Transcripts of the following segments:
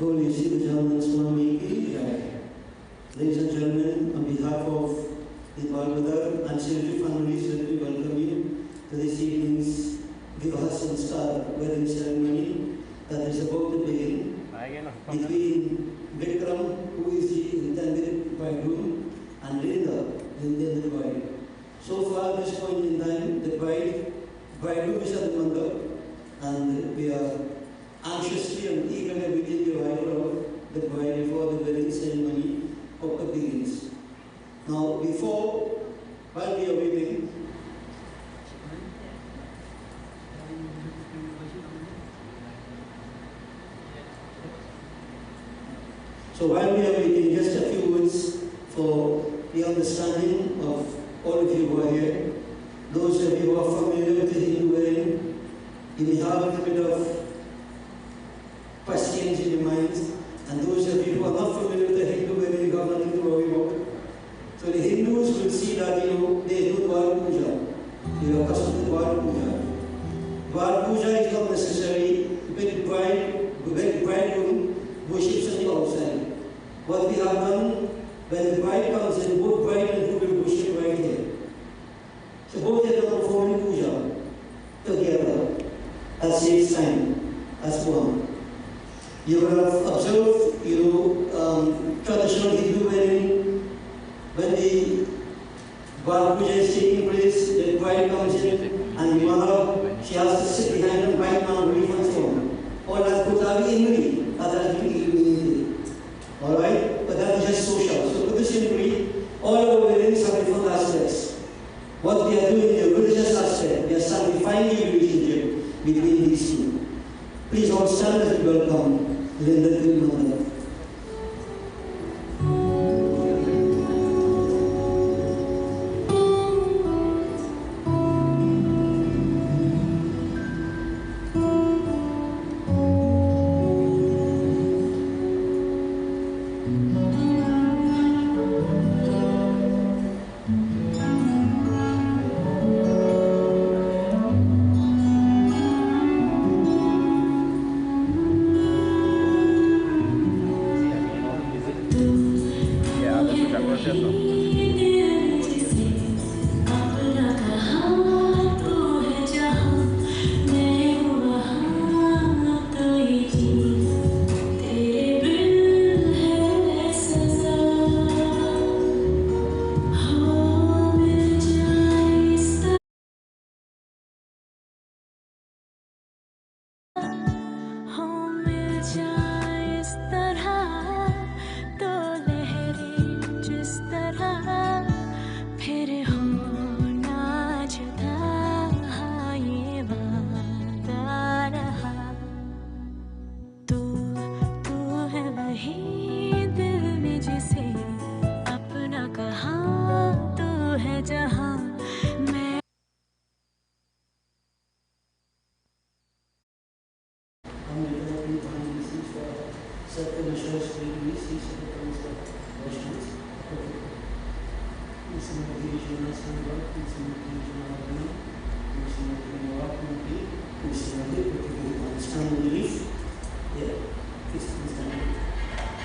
Ladies and gentlemen, on behalf of the Balwadar and Secretary families, we welcome you to this evening's Vickram and Star wedding ceremony that is about to begin between Vickram, who is the intended bridegroom, and Lynda, the intended bride. So far at this point in time, the bridegroom is at the mandap, and we are anxiously and eagerly awaiting the arrival of the bride before the wedding ceremony begins. Now, while we are waiting, just a few words for the understanding of all of you who are here. Those of you who are familiar with the Hindu wedding, you may have a little bit of questions in your minds. And those of you who are not familiar with the Hindu wedding, you have nothing to worry about. So the Hindus will see that, they do Dwar Puja. They are accustomed to Dwar Puja. Dwar Puja is not necessary when the bridegroom worships on the outside. What we have done, when the bride comes in, both bride and groom will worship right here. So both of them are performing puja together at the same time as one. You will have observed, traditional Hindu wedding, when the Dwar Puja is taking place, the bride comes in, and the mother, she has to sit behind the bride man, relief and so on. All that could have been that has been illuminated. Alright? But that is just social. So to this degree, all our weddings have different aspects. What we are doing in the religious aspect, we are sanctifying the relationship between these two. Please all stand as we welcome Lynda to the mother.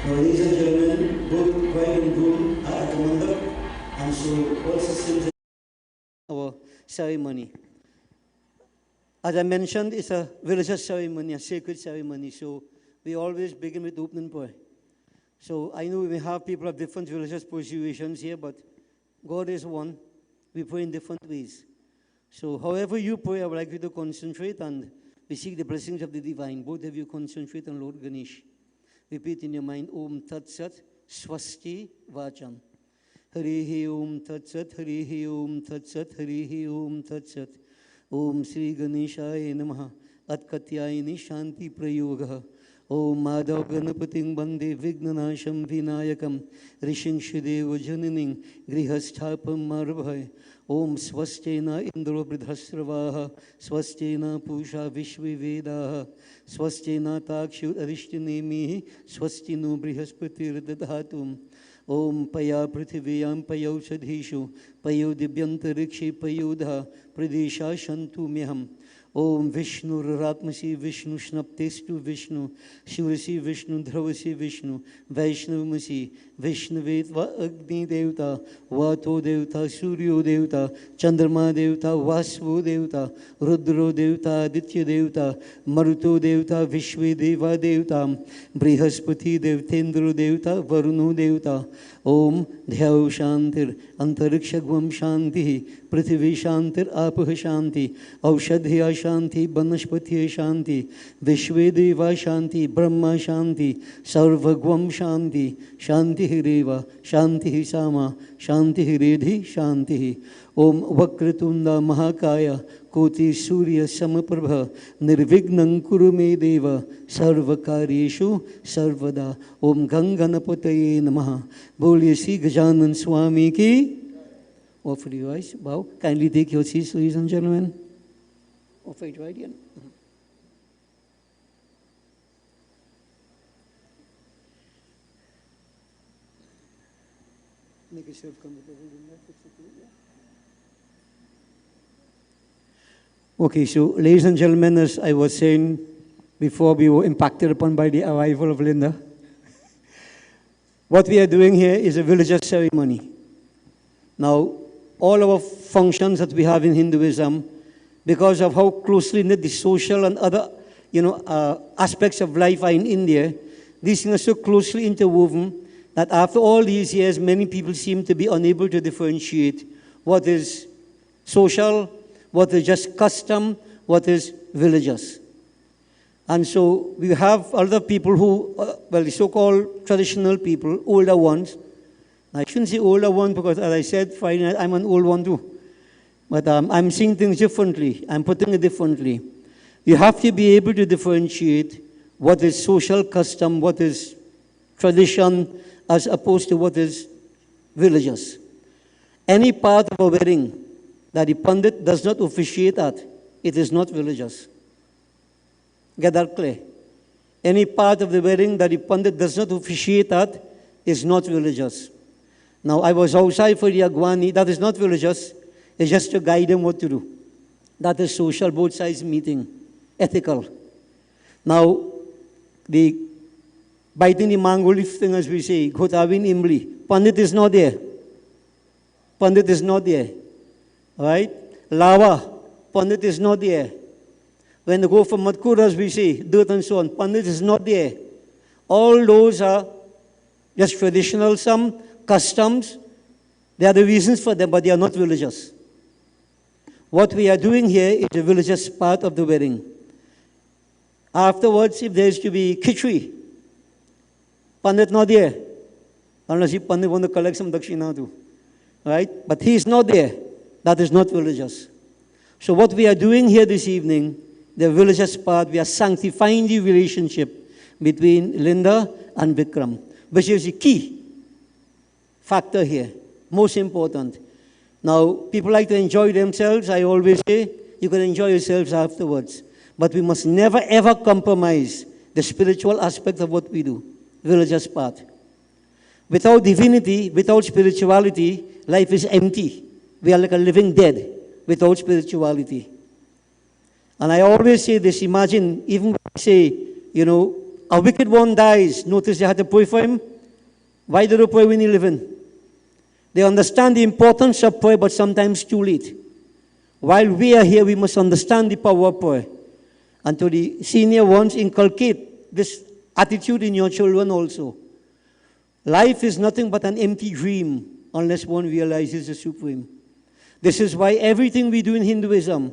Ladies and gentlemen, both bride and groom are at the mandap, and so all systems our ceremony. As I mentioned, it's a religious ceremony, a sacred ceremony, so we always begin with opening prayer. So I know we may have people of different religious persuasions here, but God is one. We pray in different ways. So however you pray, I would like you to concentrate and we seek the blessings of the divine. Both of you concentrate on Lord Ganesh. Repeat in your mind, Om Tat Sat, Swasti Vacham. Harihi Om Tat Sat, Harihi Om Tat Sat, Harihi Om Tat Sat. Om Sri Ganeshaya Namaha, Atkatyayini Shanti Prayogaha. Om Madhav Ganapating Bande Vignanasham Vinayakam, Rishin Shideva Jananing, Grihasthapam Marabhai. Om Swastena Indra Bridhasravaha, Swastena Pusha Vishvi Vedaha, Swastena Takshut Arishtinemi, Swastino Brihaspati Dadhatum. Om Paya Prithiviyam Payo Sadhishu, Payo Dibyantarikshi Payodha, Pradesha Shantu Meham. Om Vishnu Raratmasi Vishnu Shnaptestu Vishnu Shurasi Vishnu Dhravasi Vishnu Vaishnavamasi Vishnavet Va Agni Devta Vato Devta Suryo Devta Chandrama Devta Vasvo Devta Rudro Devta Aditya Devta Maruto Devta Vishwe Deva Devta Brihaspati Devtendra Devta Varuno Devta Om Dhyau Shantir Antarikshagvam Shanti Prithvi Shantir Apah Shanti Aushadhya Shanti Banaspati Shanti Vishwe Deva Shanti Brahma Shanti Sarvagvam Shanti Shanti Hireva Shanti Sama Shanti Hiredhi Shanti Om Vakratunda Mahakaya Koti Surya Samaprabha Nirvignam Kurume Deva Sarvakaryeshu Sarvada Om Ganganapataye Namaha Boliye Sri Gajanan Swami ki. Offer your eyes, bow. Kindly take your seats, ladies and gentlemen. Offer it right here. Make yourself comfortable in that. Okay, so ladies and gentlemen, as I was saying before, we were impacted upon by the arrival of Lynda. What we are doing here is a religious ceremony. Now, all our functions that we have in Hinduism, because of how closely knit the social and other aspects of life are in India, these things are so closely interwoven that after all these years, many people seem to be unable to differentiate what is social, what is just custom, what is religious. And so we have other people who, the so-called traditional people, older ones. I shouldn't say older one because, as I said Friday night, I'm an old one too. But I'm seeing things differently. I'm putting it differently. You have to be able to differentiate what is social custom, what is tradition, as opposed to what is religious. Any part of a wedding that the Pandit does not officiate at, it is not religious. Get that clear? Any part of the wedding that the Pandit does not officiate at is not religious. Now, I was outside for the Agwani. That is not religious. It's just to guide them what to do. That is social, both sides meeting, ethical. Now, the biting the mango leaf thing, as we say, Ghotawin Imli. Pandit is not there. Pandit is not there. Right? Lava, Pandit is not there. When they go for Matkur, as we say, dirt and so on, Pandit is not there. All those are just traditional, some customs. There are the reasons for them, but they are not religious. What we are doing here is the religious part of the wedding. Afterwards, if there is to be khichdi, Pandit not there. Unless the Pandit want to collect some dakshina too. Right? But he is not there. That is not religious. So what we are doing here this evening, the religious part, we are sanctifying the relationship between Lynda and Vickram, which is the key factor here, most important. Now, people like to enjoy themselves. I always say, you can enjoy yourselves afterwards. But we must never, ever compromise the spiritual aspect of what we do, religious part. Without divinity, without spirituality, life is empty. We are like a living dead without spirituality. And I always say this, imagine, even when I say, a wicked one dies, notice they had to pray for him. Why do they pray when he's living? They understand the importance of prayer, but sometimes too late. While we are here, we must understand the power of prayer. And to the senior ones, inculcate this attitude in your children also. Life is nothing but an empty dream unless one realizes the Supreme. This is why everything we do in Hinduism,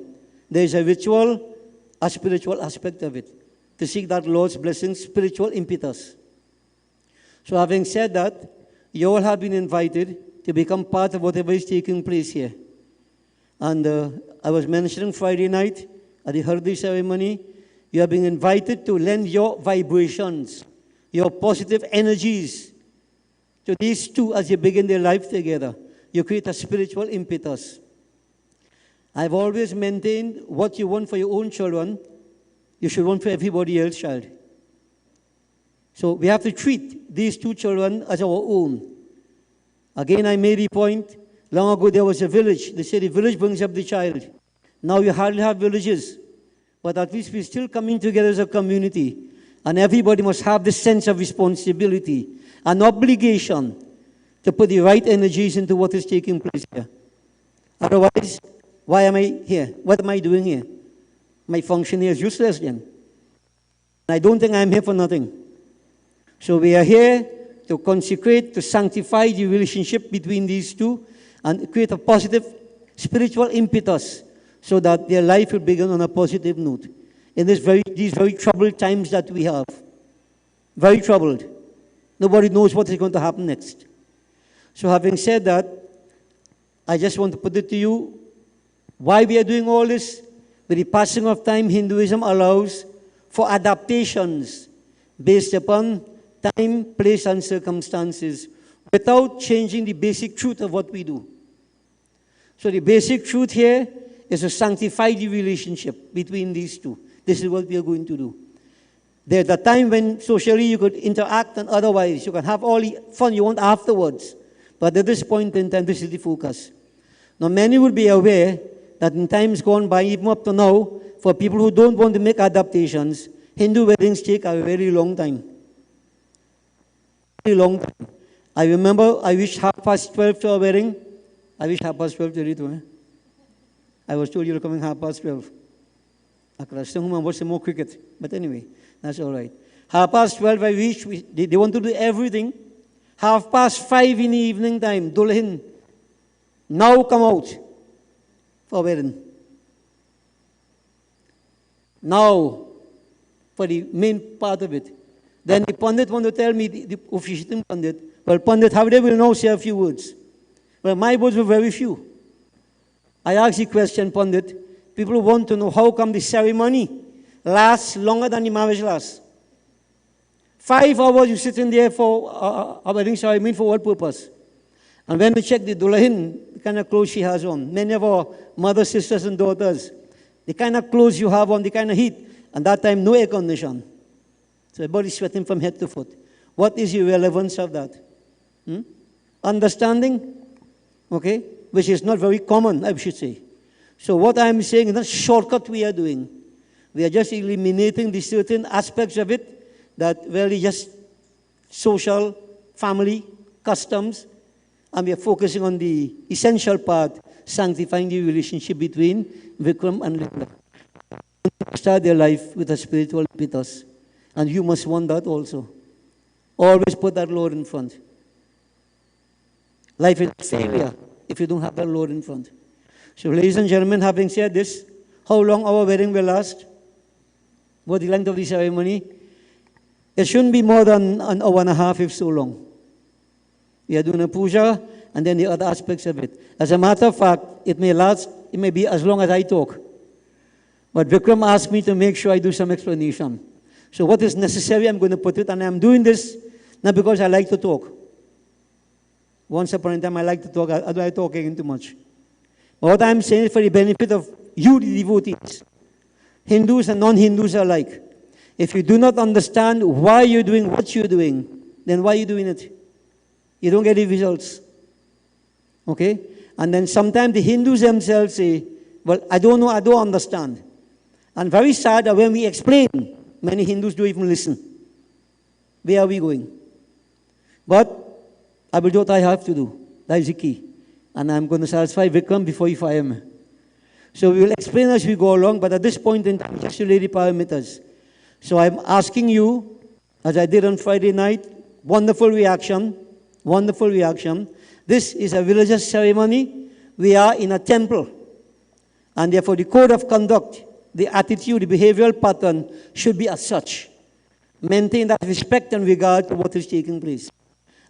there is a ritual, a spiritual aspect of it, to seek that Lord's blessing, spiritual impetus. So having said that, you all have been invited to become part of whatever is taking place here. And I was mentioning Friday night at the Hardi ceremony, you are being invited to lend your vibrations, your positive energies to these two as you begin their life together. You create a spiritual impetus. I've always maintained what you want for your own children, you should want for everybody else's child. So we have to treat these two children as our own. Again, I made the point, long ago there was a village. They said the village brings up the child. Now you hardly have villages. but at least we're still coming together as a community. And everybody must have this sense of responsibility, an obligation to put the right energies into what is taking place here. Otherwise, why am I here? What am I doing here? My function here is useless then. And I don't think I'm here for nothing. So we are here to consecrate, to sanctify the relationship between these two and create a positive spiritual impetus so that their life will begin on a positive note. In these very troubled times that we have. Very troubled. Nobody knows what is going to happen next. So having said that, I just want to put it to you, why we are doing all this. With the passing of time, Hinduism allows for adaptations based upon time, place, and circumstances without changing the basic truth of what we do. So the basic truth here is to sanctify the relationship between these two. This is what we are going to do. There's a time when socially you could interact and otherwise you can have all the fun you want afterwards. But at this point in time, this is the focus. Now, many will be aware that in times gone by, even up to now, for people who don't want to make adaptations, Hindu weddings take a very long time. Very long time. I remember I wished 12:30 to a wedding. I wish 12:30 to. I was told you were coming 12:30. I could have sung and watched some more cricket. But anyway, that's all right. 12:30 I reached. They want to do everything. 5:30 in the evening time, Dulhin, now come out for wedding. Now, for the main part of it. Then the Pandit want to tell me, the officiating Pandit, well, Pandit, how they will now say a few words? Well, my words were very few. I asked the question, Pandit, people want to know how come the ceremony lasts longer than the marriage lasts. 5 hours you sit in there for a wedding ceremony, for what purpose? And when we check the Dulahin, the kind of clothes she has on, many of our mothers, sisters, and daughters, the kind of clothes you have on, the kind of heat, and that time no air condition. So everybody's sweating from head to foot. What is the relevance of that? Understanding, okay, which is not very common, I should say. So what I'm saying is not shortcut we are doing. We are just eliminating the certain aspects of it that really just social, family, customs, and we are focusing on the essential part, sanctifying the relationship between Vickram and Lynda. Start their life with a spiritual impetus. And you must want that also. Always put that Lord in front. Life is a failure if you don't have that Lord in front. So ladies and gentlemen, having said this, how long our wedding will last? What the length of the ceremony? It shouldn't be more than an hour and a half if so long. We are doing a puja and then the other aspects of it. As a matter of fact, it may be as long as I talk. But Vickram asked me to make sure I do some explanation. So what is necessary, I'm going to put it, and I'm doing this not because I like to talk. Once upon a time I like to talk, I don't like talking too much. But what I'm saying is for the benefit of you, the devotees, Hindus and non-Hindus alike. If you do not understand why you're doing what you're doing, then why are you doing it? You don't get the results. Okay? And then sometimes the Hindus themselves say, well, I don't know, I don't understand. And very sad that when we explain, many Hindus don't even listen. Where are we going? But I will do what I have to do. That is the key. And I'm going to satisfy Vickram before you fire me. So we will explain as we go along, but at this point in time, just to lay the parameters. So I'm asking you, as I did on Friday night, wonderful reaction, wonderful reaction. This is a religious ceremony. We are in a temple. And therefore the code of conduct, the attitude, the behavioral pattern should be as such. Maintain that respect and regard to what is taking place.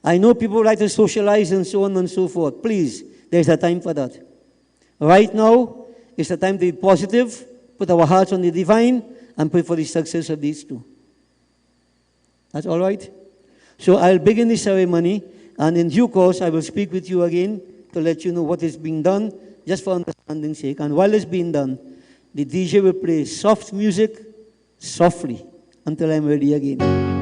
I know people like to socialize and so on and so forth. Please, there's a time for that. Right now, it's a time to be positive, put our hearts on the divine, and pray for the success of these two. That's all right? So I'll begin the ceremony, and in due course, I will speak with you again to let you know what is being done, just for understanding's sake. And while it's being done, the DJ will play soft music, softly, until I'm ready again.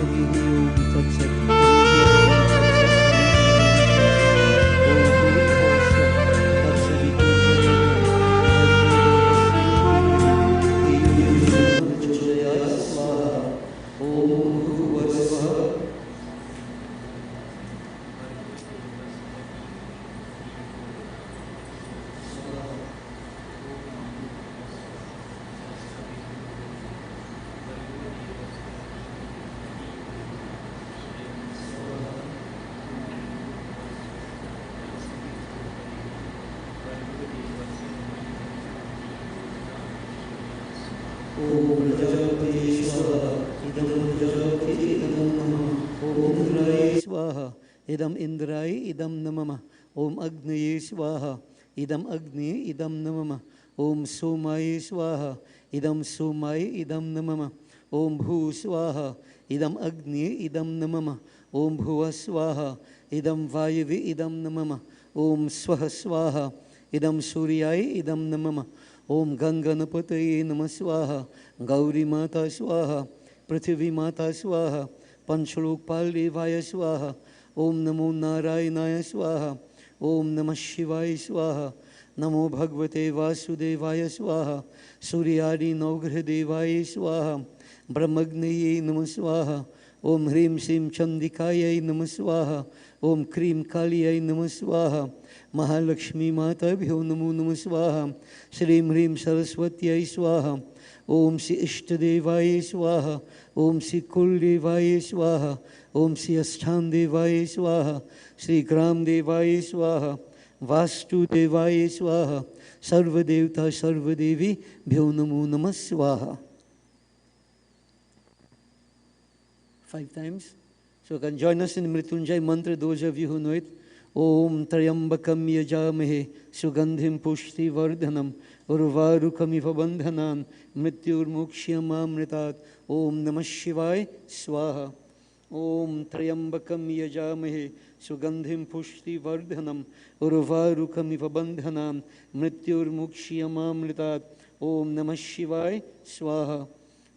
हरिः ओम तत्सत् ओम भूर्भुवः स्वः तत्सवितुर्वरेण्यं स्वाहा ओम भूर्भुवः स्वः ओम प्रजापते स्वाहा इदं प्रजापते इदं नमः ओम इंद्राय स्वाहा इदं इंद्राय इदं नमः ओम अग्नये स्वाहा इदं अग्ने इदं नमः ओम सोमाय स्वाहा इदं सोमाय इदं नमः ओम भू स्वाहा इदं अग्ने इदं नमः ओम भुवः स्वाहा इदं वायवे इदं नमः ओम स्वः स्वाहा इदं सूर्याय इदं नमः ओम गंगणपतये नमः स्वाहा गौरी माता स्वाहा पृथ्वी माता स्वाहा पंचलोकपाल देवाय स्वाहा ओम नमो नारायणाय स्वाहा ओम नमः शिवाय स्वाहा नमो भगवते वासुदेवाय स्वाहा सूर्यादि नवग्रह देवाय स्वाहा ब्रह्मग्नये नमः स्वाहा ओम ह्रीं श्रीं चंडिकायै नमः स्वाहा ओम क्रीं कालियै नमः स्वाहा महालक्ष्मी माताभ्यो नमो नमः स्वाहा श्रीं ह्रीं सरस्वत्यै स्वाहा ओम श्री इष्टदेवाय स्वाहा ओम श्री कुलदेवाय स्वाहा ओम श्री अष्टांग देवाय स्वाहा श्री ग्राम देवाय स्वाहा वास्तुदेवाय स्वाहा सर्वदेवता सर्वदेवी भ्यो नमो नमः स्वाहा 5 times. So you can join us in Mrityunjay mantra, those of you who know it. Om Trayambakam Yajamahe Sugandhim Pushti Vardhanam Urvarukamiva Bandhanan Mrityur Mukshyamamritat Om Namah Shivaya Swaha Om Trayambakam Yajamahe Sugandhim Pushti Vardhanam Urvarukamiva Bandhanan Mrityur Mukshyamamritat Om Namah Shivaya Swaha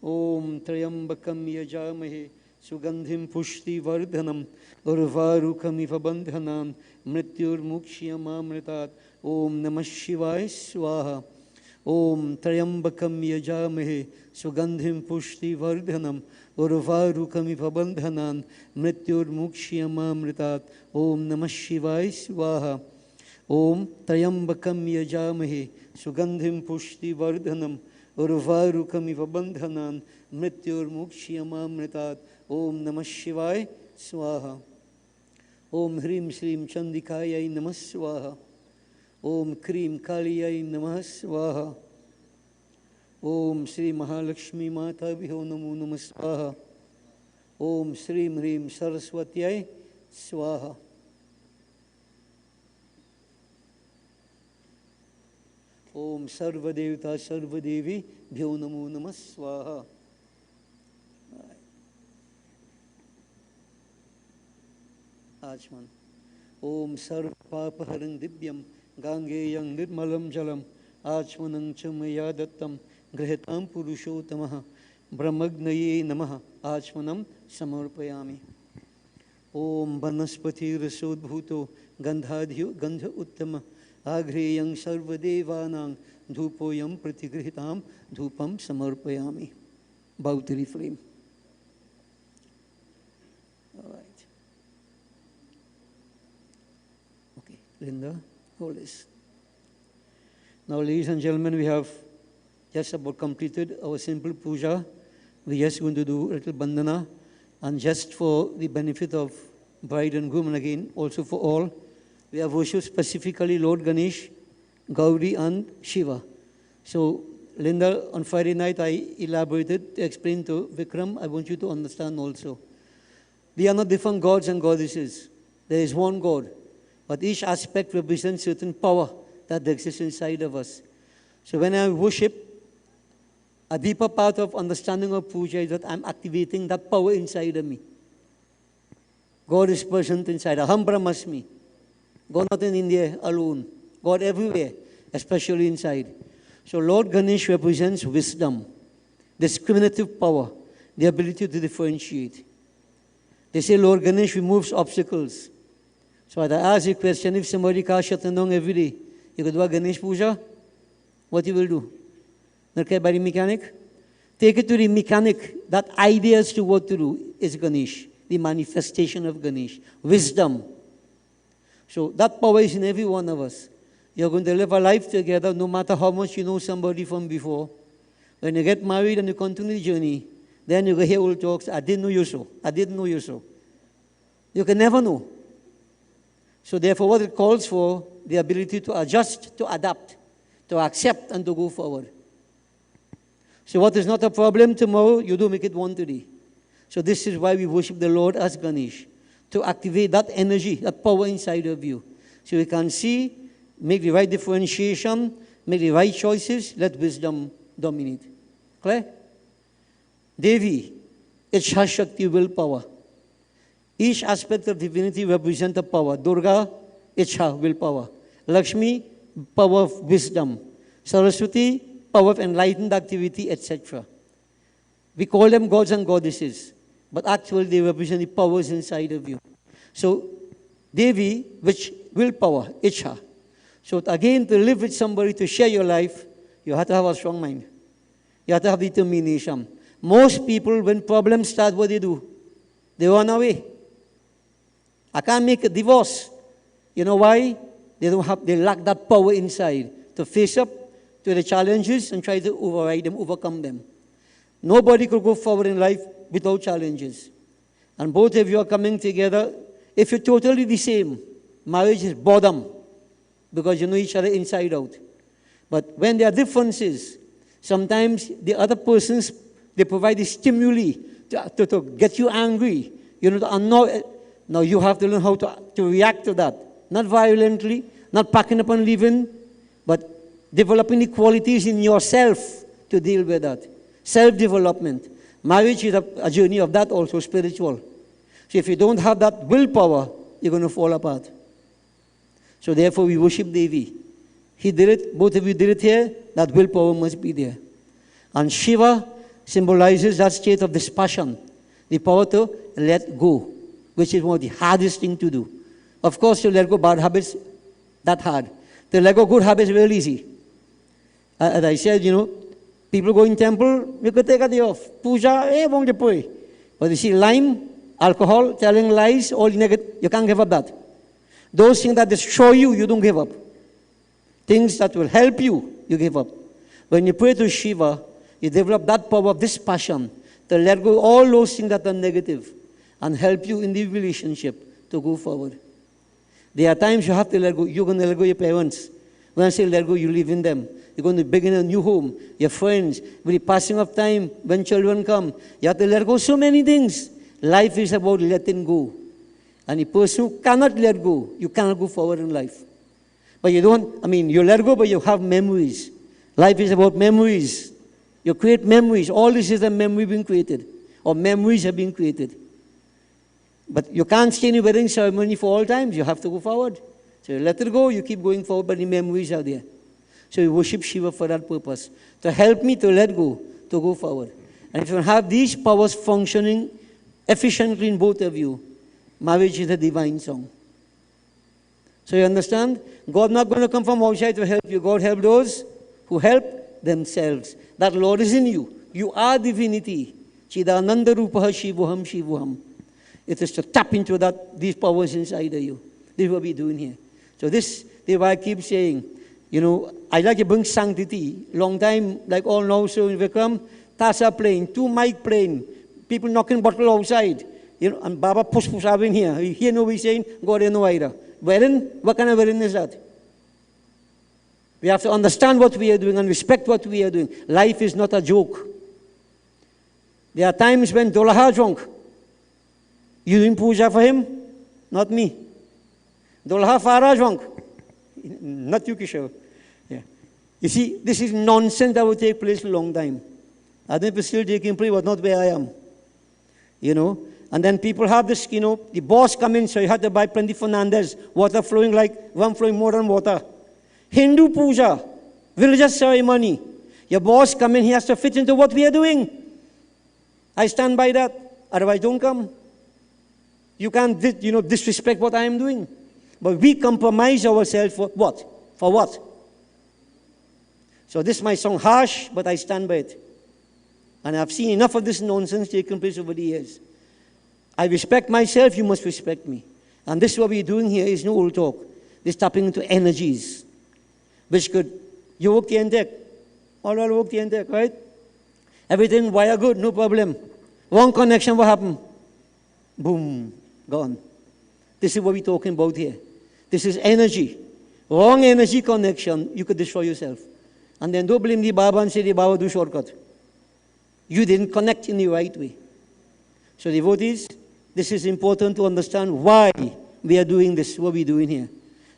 Om Trayambakam Yajamahe Sugandhim Pushti Vardhanam Urvarukamiva Bandhanan Mrityurmukshiyamamritat Om Namah Shivaya Swaha Om Trayambakam Yajamahe Sugandhim Pushti Vardhanam Urvarukamiva Bandhanan Mrityurmukshiyamamritat Om Namah Shivaya Swaha Om Trayambakam Yajamahe Sugandhim Pushti Vardhanam Urvarukamiva Bandhanan Mrityurmukshiyamamritat Om Namah Shivaya Swaha Om Hrim Shrim Chandikayai Namah Swaha Om Krim Kaliyai Namah Swaha Om Shri Mahalakshmi Mata Bhyo Namo Namah Swaha Om Shrim Hrim Saraswatyai Swaha Om Sarvadevta Sarvadevi Bhyo Namo Namah Swaha Achman. Om Sarv Papaharan Divyam Gangeyang Nirmalam Jalam Achmanang Chamaya Dattam Grihatam Purushotamaha Brahmagnaye Namaha Achmanam Samarpayami. Om Banaspati Rasodbhuto Gandhadhyo Gandha Uttama Agreyang Sarvadevanang Dhupoyam Pratigrihitam Dhupam Samarpayami. Bow to the flame. All right. Lynda, hold this. Now, ladies and gentlemen, we have just about completed our simple puja. We're just going to do a little bandhana, and just for the benefit of bride and groom, and again, also for all, we have worshipped specifically Lord Ganesh, Gauri, and Shiva. So, Lynda, on Friday night, I elaborated to explain to Vickram. I want you to understand also. We are not different gods and goddesses. There is one God. But each aspect represents certain power that exists inside of us. So when I worship, a deeper part of understanding of puja is that I'm activating that power inside of me. God is present inside. Aham Brahmasmi. God not in India alone. God everywhere, especially inside. So Lord Ganesh represents wisdom, discriminative power, the ability to differentiate. They say Lord Ganesh removes obstacles. So I ask you a question, if somebody car shutting down every day, you could do a Ganesh puja, what you will do? Not care by the mechanic? Take it to the mechanic. That idea as to what to do is Ganesh, the manifestation of Ganesh, wisdom. So that power is in every one of us. You're going to live a life together no matter how much you know somebody from before. When you get married and you continue the journey, then you go hear old talks, I didn't know you so. I didn't know you so. You can never know. So therefore what it calls for, the ability to adjust, to adapt, to accept and to go forward. So what is not a problem tomorrow, you do make it one today. So this is why we worship the Lord as Ganesh, to activate that energy, that power inside of you. So you can see, make the right differentiation, make the right choices, let wisdom dominate. Clear? Devi, Ichha Shakti, willpower. Each aspect of divinity represents a power. Durga, Ichha, willpower. Lakshmi, power of wisdom. Saraswati, power of enlightened activity, etc. We call them gods and goddesses, but actually they represent the powers inside of you. So, Devi, which willpower, Ichha. So again, to live with somebody, to share your life, you have to have a strong mind. You have to have determination. Most people, when problems start, what do? They run away. I can't make a divorce. You know why? They lack that power inside to face up to the challenges and try to override them, overcome them. Nobody could go forward in life without challenges. And both of you are coming together. If you're totally the same, marriage is boredom because you know each other inside out. But when there are differences, sometimes the other persons, they provide the stimuli to get you angry, you know, to annoy. Now you have to learn how to react to that. Not violently, not packing up and leaving, but developing the qualities in yourself to deal with that. Self-development. Marriage is a journey of that also, spiritual. So if you don't have that willpower, you're going to fall apart. So therefore we worship Devi. He did it, both of you did it here, that willpower must be there. And Shiva symbolizes that state of dispassion, the power to let go, which is one of the hardest thing to do. Of course, to let go bad habits, that hard. To let go good habits, real easy. As I said, you know, people go in temple, you could take a day off. Puja, won't you pray? But you see, lying, alcohol, telling lies, all negative, you can't give up that. Those things that destroy you, you don't give up. Things that will help you, you give up. When you pray to Shiva, you develop that power of dispassion to let go all those things that are negative and help you in the relationship to go forward. There are times you have to let go. You're going to let go your parents. When I say let go, you live in them. You're going to begin a new home. Your friends, with the passing of time, when children come, you have to let go so many things. Life is about letting go. And the person who cannot let go, you cannot go forward in life. But you don't, you let go, but you have memories. Life is about memories. You create memories. All this is a memory being created, or memories have been created. But you can't stay in a wedding ceremony for all times. You have to go forward. So you let it go, you keep going forward, but the memories are there. So you worship Shiva for that purpose, to help me to let go, to go forward. And if you have these powers functioning efficiently in both of you, marriage is a divine song. So you understand? God not going to come from outside to help you. God help those who help themselves. That Lord is in you. You are divinity. Chidananda Rupaha Shivoham Shivoham. It is to tap into these powers inside of you. This is what we're doing here. So this is why I keep saying, you know, I like to bring sanctity. Long time, like all know, so in Vickram, Tasa playing, 2 mic playing, people knocking bottle outside. You know, and Baba push in here. You hear no we saying, go there no either. Wherein, what kind of wherein is that? We have to understand what we are doing and respect what we are doing. Life is not a joke. There are times when Dolaha drunk. You doing puja for him? Not me. Dolaha Farah drunk. Not you, Kishore. Yeah. You see, this is nonsense that will take place a long time. I don't know if it's still taking place, but not where I am. You know? And then people have this, you know, the boss come in, so you have to buy plenty Fernandez, water flowing like, one flowing more than water. Hindu puja, religious ceremony. Your boss come in, he has to fit into what we are doing. I stand by that, otherwise don't come. You can't, disrespect what I am doing. But we compromise ourselves for what? For what? So this might sound harsh, but I stand by it. And I've seen enough of this nonsense taking place over the years. I respect myself, you must respect me. And this is what we're doing here is no old talk. This tapping into energies, which could, you work the intake, all work the intake, right? Everything wire good, no problem. Wrong connection, what happened? Boom, gone. This is what we're talking about here. This is energy. Wrong energy connection, you could destroy yourself. And then don't blame the Baba and say the Baba do shortcut. You didn't connect in the right way. So devotees, this is important to understand why we are doing this, what we're doing here.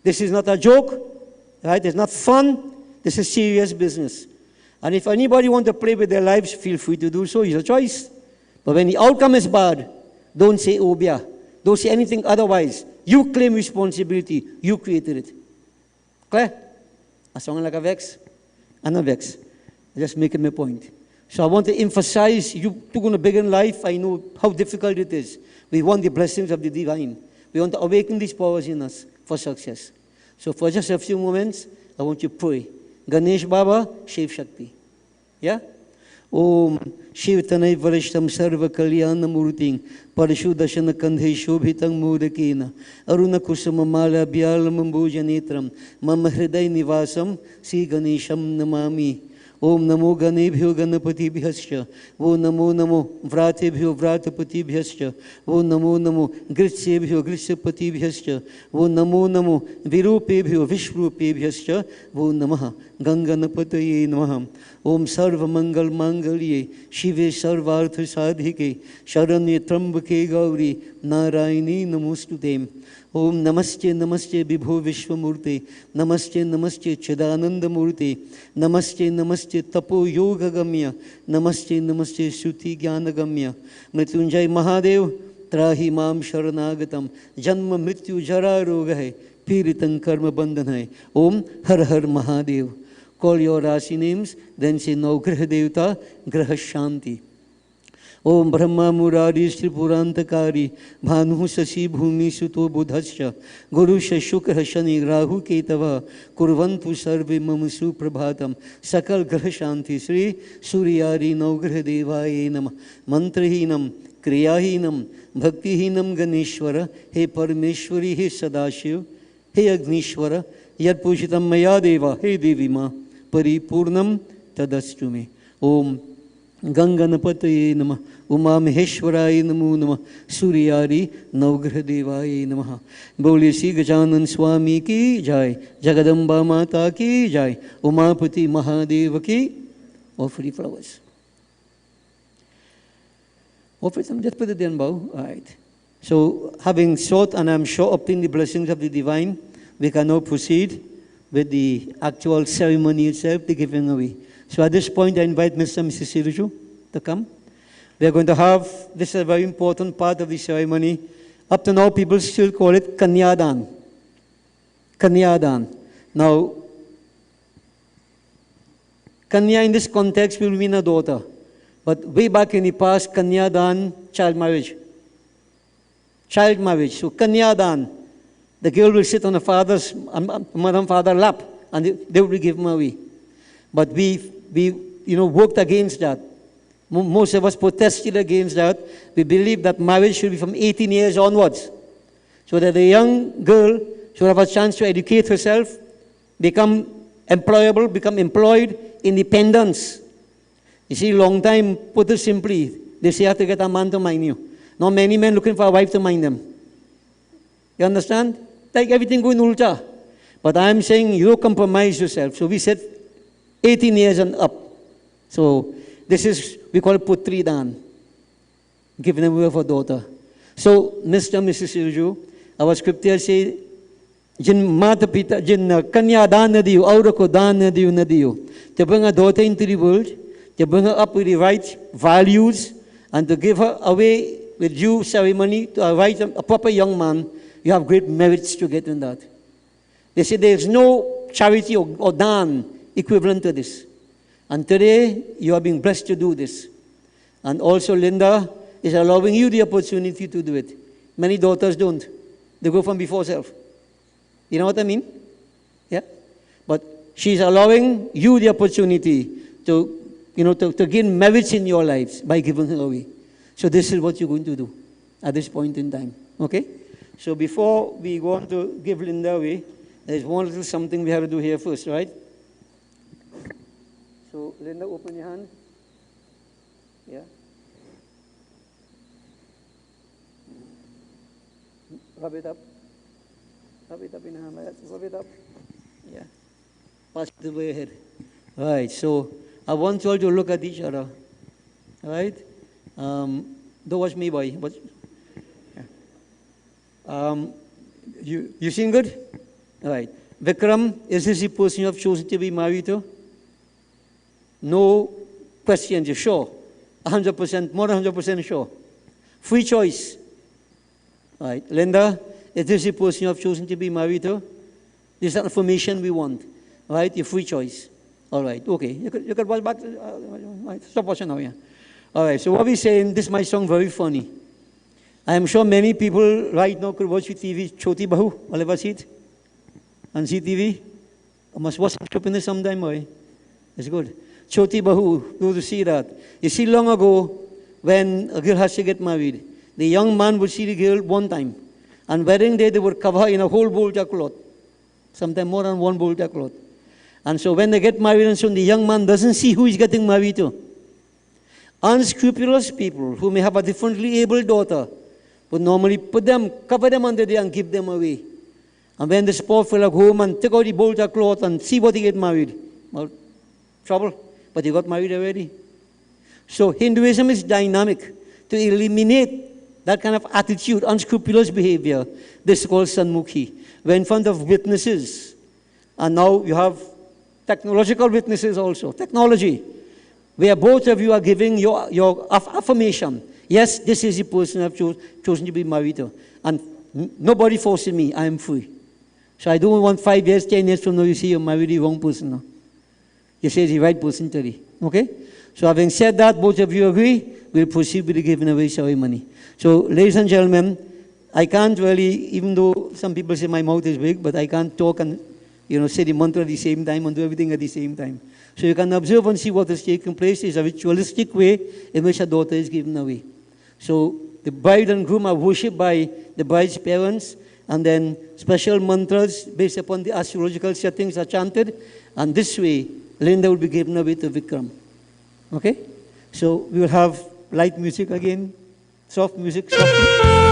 This is not a joke, right? It's not fun. This is serious business. And if anybody wants to play with their lives, feel free to do so. It's a choice. But when the outcome is bad, don't say obia. Don't say anything otherwise. You claim responsibility. You created it. Clear? I sound like a vex? I'm not vex. I'm just making my point. So I want to emphasize, you two going to begin life, I know how difficult it is. We want the blessings of the divine. We want to awaken these powers in us for success. So for just a few moments, I want you to pray. Ganesh Baba, Shiv Shakti. Yeah? Om Shiv Tanai Varishtam Sarva Kalyana Murting Parashudashana Kandhe Shobhitang Mudakena Aruna Kusuma Mala Bhyala Mambujanetram Mama Hriday Nivasam Si Ganesham Namami Om Namo Ganebhyo Ganapatibhyascha O Namo Namo Vratebhyo Vratapatibhyascha O Namo Namo Gritsebhyo Gritsapatibhyascha O Namo Namo Virupebhyo Vishrupebhyascha O Namaha Ganganapataye Namaha Om Sarva Mangal Mangalye Shive Sarvartha Sadhike Sharanye Trambake Gauri Narayani Namostute Om Namaste Namaste Vibho Vishwamurte Namaste Namaste Chidananda Murte Namaste Namaste Tapo Yoga Gamya Namaste Namaste Suti Jnana Gamya Mrityunjay Mahadev Trahi Mam Sharanagatam Janma Mrityu Jara Roga hai Piritan Karma Bandhan hai Om Har Har Mahadev. Call your Rashi names, then say now Graha Devta, Graha Shanti. Om Brahma Murari Shri Purantakari Bhanu Sasi Bhumi Suto Buddhasya Guru Shukra Shani Rahu Ketava Kurvantu Sarve Mamasu Prabhatam Sakal Graha Shanti Sri Suryari Naugraha Devaye Nama Mantrahinam Kriyahinam Bhaktihinam Ganeshwara He Parameshwari He Sadashiv He Agnishwara Yad Pushitam Maya Deva He Devi Ma Paripurnam Tadastume Om Ganganapataye Namah Uma Maheshwaraye Namo Namah Suryari Naugraha Devaye Namah Boli Sri Gajanan Swami ki Jai Jagadamba Mata ki Jai Umapati Mahadeva ki Offer the flowers. Offer them, just put it there and bow. All right. So having sought and I'm sure obtained the blessings of the divine, we can now proceed with the actual ceremony itself, the giving away. So at this point, I invite Mr. and Mrs. Siruju to come. We are going to have, this is a very important part of the ceremony. Up to now, people still call it Kanyadan. Kanyadan. Now, Kanya in this context will mean a daughter. But way back in the past, Kanyadan, child marriage. Child marriage. So Kanyadan, the girl will sit on the father's, mother and father lap, and they will give him away. But we worked against that. Most of us protested against that. We believe that marriage should be from 18 years onwards, so that the young girl should have a chance to educate herself, become employable, become employed, independence. You see, long time, put it simply, they say you have to get a man to mind you. Not many men looking for a wife to mind them. You understand? Like everything going ulta. But I'm saying you compromise yourself. So we said 18 years and up. So this is, we call it Putri Dan, giving away of a daughter. So, Mr. and Mrs. Siruju, our scripture says, Jin Mata Pita, Jin Kanya Dan na diyo, aura ko Dan na diyo. To bring a daughter into the world, to bring her up with the right values, and to give her away with due ceremony to a proper young man, you have great merits to get in that. They say there is no charity or dan equivalent to this. And today, you are being blessed to do this. And also, Lynda is allowing you the opportunity to do it. Many daughters don't. They go from before self. You know what I mean? Yeah? But she's allowing you the opportunity to, to gain merits in your lives by giving her away. So this is what you're going to do at this point in time. Okay? So before we go on to give Lynda away, there's one little something we have to do here first, right? So Lynda, open your hand. Yeah? Rub it up. Rub it up in your hand. Rub it up. Yeah. Pass it over your head. Right. So I want you all to look at each other. Right? Don't watch me, boy. Watch. Yeah. You sing good? All right. Vickram, is this the person you have chosen to be married to? No questions. You're sure? 100%, more than 100% sure. Free choice. All right. Lynda, is this the person you have chosen to be married to? This is the information we want. All right? Your free choice. All right. Okay. You could watch back. Stop watching now, yeah. All right. So what we're saying, this might sound very funny. I am sure many people right now could watch TV, Choti Bahu. All of us see it? On CTV? I must watch it in this sometime, boy. It's good. Choti Bahu, go to see that. You see, long ago, when a girl has to get married, the young man would see the girl one time. And wedding day, they would cover her in a whole bolta cloth. Sometimes more than one bolta cloth. And so when they get married, and so the young man doesn't see who he's getting married to. Unscrupulous people who may have a differently able daughter would normally cover them under there and give them away. And when this poor fellow go home and take out the bolta cloth and see what he get married, well, trouble. But he got married already. So Hinduism is dynamic. To eliminate that kind of attitude, unscrupulous behavior, this is called sanmukhi. We're in front of witnesses. And now you have technological witnesses also. Technology. Where both of you are giving your affirmation. Yes, this is the person I've chosen to be married to. And nobody forces me. I am free. So I don't want 5 years, 10 years from now you see you married the wrong person. No? You say the right person today. Okay? So having said that, both of you agree, we'll proceed with the giving away ceremony. So, ladies and gentlemen, I can't really, even though some people say my mouth is big, but I can't talk and say the mantra at the same time and do everything at the same time. So you can observe and see what is taking place. Is a ritualistic way in which a daughter is given away. So the bride and groom are worshipped by the bride's parents, and then special mantras based upon the astrological settings are chanted, and this way Lynda will be given away to Vickram. Okay? So we will have light music again, soft music, soft music.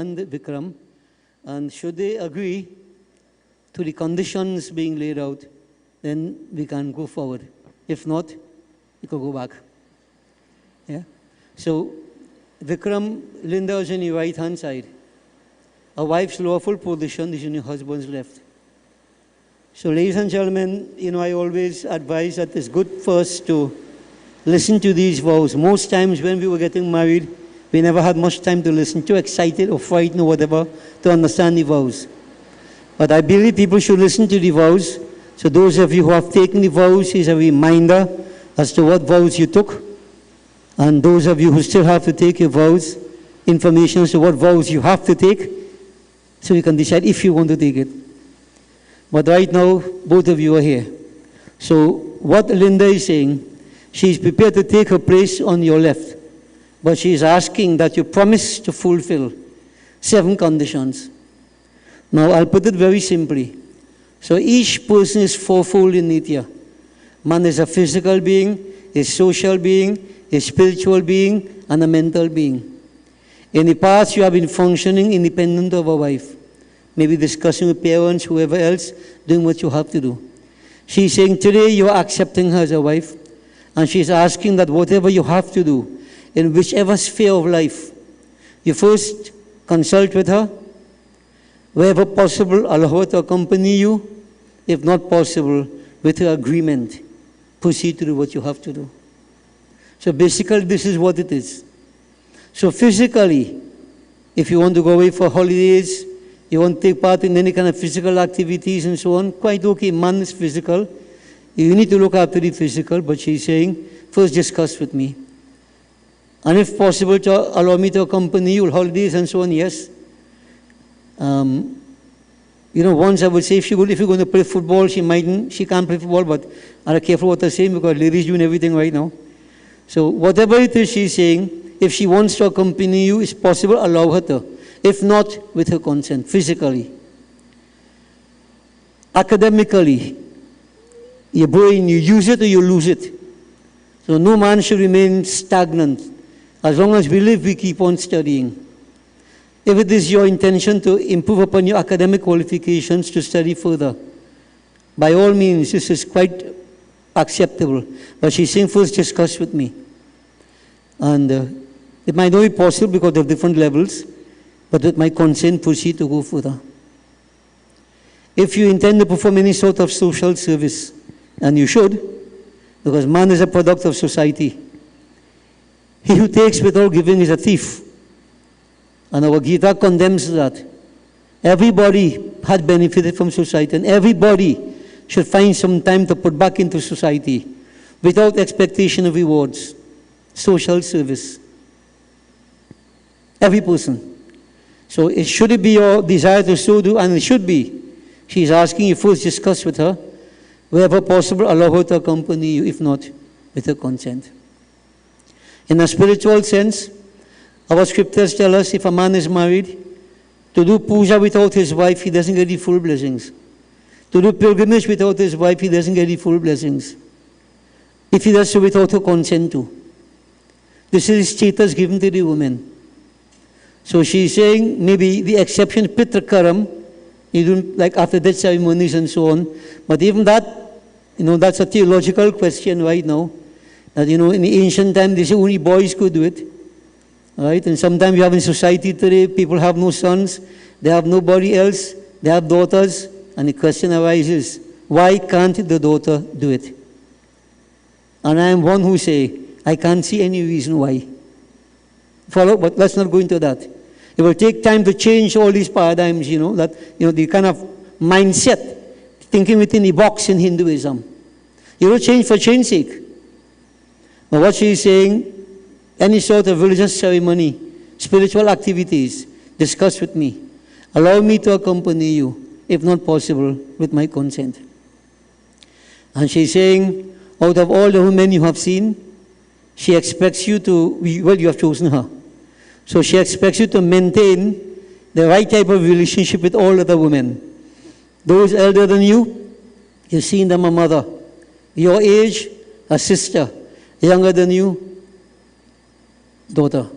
and Vickram, and should they agree to the conditions being laid out, then we can go forward. If not, we could go back. Yeah? So, Vickram, Lynda is on your right-hand side. A wife's lawful position is in your husband's left. So, ladies and gentlemen, I always advise that it's good for us to listen to these vows. Most times when we were getting married, we never had much time to listen, too excited or frightened or whatever to understand the vows. But I believe people should listen to the vows. So those of you who have taken the vows, here's a reminder as to what vows you took. And those of you who still have to take your vows, information as to what vows you have to take, so you can decide if you want to take it. But right now, both of you are here. So what Lynda is saying, she is prepared to take her place on your left. But she is asking that you promise to fulfill 7 conditions. Now, I'll put it very simply. So each person is fourfold in nature. Man is a physical being, a social being, a spiritual being, and a mental being. In the past, you have been functioning independent of a wife. Maybe discussing with parents, whoever else, doing what you have to do. She's saying today you are accepting her as a wife, and she's asking that whatever you have to do, in whichever sphere of life, you first consult with her. Wherever possible, allow her to accompany you. If not possible, with her agreement, proceed to do what you have to do. So basically, this is what it is. So physically, if you want to go away for holidays, you want to take part in any kind of physical activities and so on, quite okay, man is physical. You need to look after the physical, but she's saying, first discuss with me. And if possible, to allow me to accompany you on holidays and so on, yes. Once I would say if you're going to play football, she can't play football, but I'm careful what I'm saying because ladies doing everything right now. So whatever it is she's saying, if she wants to accompany you, it's possible, allow her to. If not, with her consent, physically. Academically, your brain, you use it or you lose it. So no man should remain stagnant. As long as we live, we keep on studying. If it is your intention to improve upon your academic qualifications to study further, by all means, this is quite acceptable. But she's saying, first discuss with me. And it might not be possible because of different levels, but with my consent, proceed to go further. If you intend to perform any sort of social service, and you should, because man is a product of society. He who takes without giving is a thief. And our Gita condemns that. Everybody had benefited from society, and everybody should find some time to put back into society without expectation of rewards. Social service. Every person. So should it be your desire to so do, and it should be. She's asking you first discuss with her. Wherever possible, allow her to accompany you, if not, with her consent. In a spiritual sense, our scriptures tell us if a man is married, to do puja without his wife, he doesn't get the full blessings. To do pilgrimage without his wife, he doesn't get the full blessings. If he does so without her consent too. This is status given to the woman. So she's saying maybe the exception, Pitra Karam, you don't like after death ceremonies and so on. But even that, that's a theological question right now. That, in the ancient time, they say only boys could do it. Right? And sometimes you have in society today, people have no sons, they have nobody else, they have daughters, and the question arises, why can't the daughter do it? And I am one who say, I can't see any reason why. Follow, but let's not go into that. It will take time to change all these paradigms, the kind of mindset, thinking within the box in Hinduism. You don't change for change's sake. But what she is saying, any sort of religious ceremony, spiritual activities, discuss with me. Allow me to accompany you, if not possible, with my consent. And she's saying, out of all the women you have seen, she expects you to, you have chosen her. So she expects you to maintain the right type of relationship with all other women. Those elder than you, you've seen them a mother. Your age, a sister. Younger than you, daughter.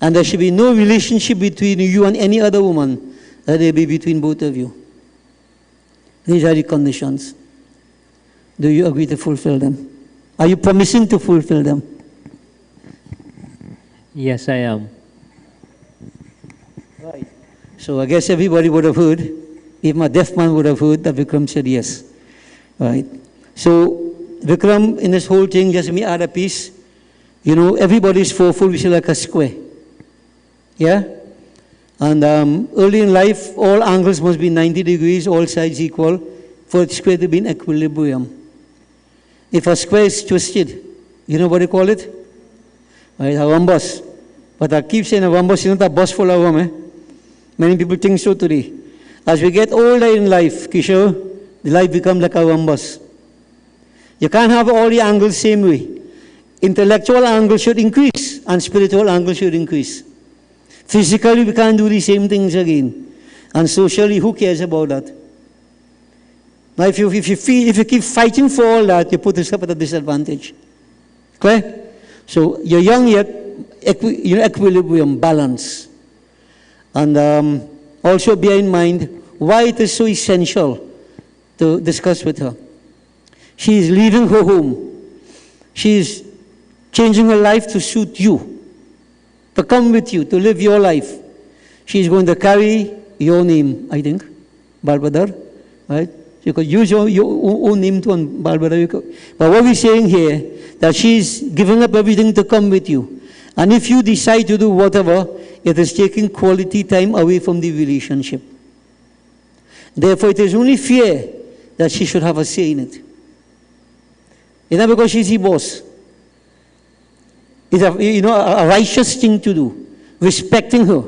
And there should be no relationship between you and any other woman. That there be between both of you. These are the conditions. Do you agree to fulfill them? Are you promising to fulfill them? Yes, I am. Right. So I guess everybody would have heard, even a deaf man would have heard that Vickram said yes. Right. So Vickram, in this whole thing, just let me add a piece. You know, everybody's 4 foot, we say like a square. Yeah? And early in life, all angles must be 90 degrees, all sides equal, for the square to be in equilibrium. If a square is twisted, you know what they call it? Right, a rhombus. But I keep saying a rhombus is not a bus full of rum. Many people think so today. As we get older in life, Kishore, the life becomes like a rhombus. You can't have all the angles same way. Intellectual angle should increase, and spiritual angle should increase. Physically, we can't do the same things again. And socially, who cares about that? Now, if you keep fighting for all that, you put yourself at a disadvantage. Clear? So, you're young yet, equilibrium, balance. And also bear in mind why it is so essential to discuss with her. She is leaving her home. She is changing her life to suit you, to come with you, to live your life. She is going to carry your name, I think, Barbadar, right? You could use your own name to on Barbadar. But what we're saying here, that she's giving up everything to come with you. And if you decide to do whatever, it is taking quality time away from the relationship. Therefore, it is only fair that she should have a say in it. It's not because she's the boss. It's a righteous thing to do. Respecting her.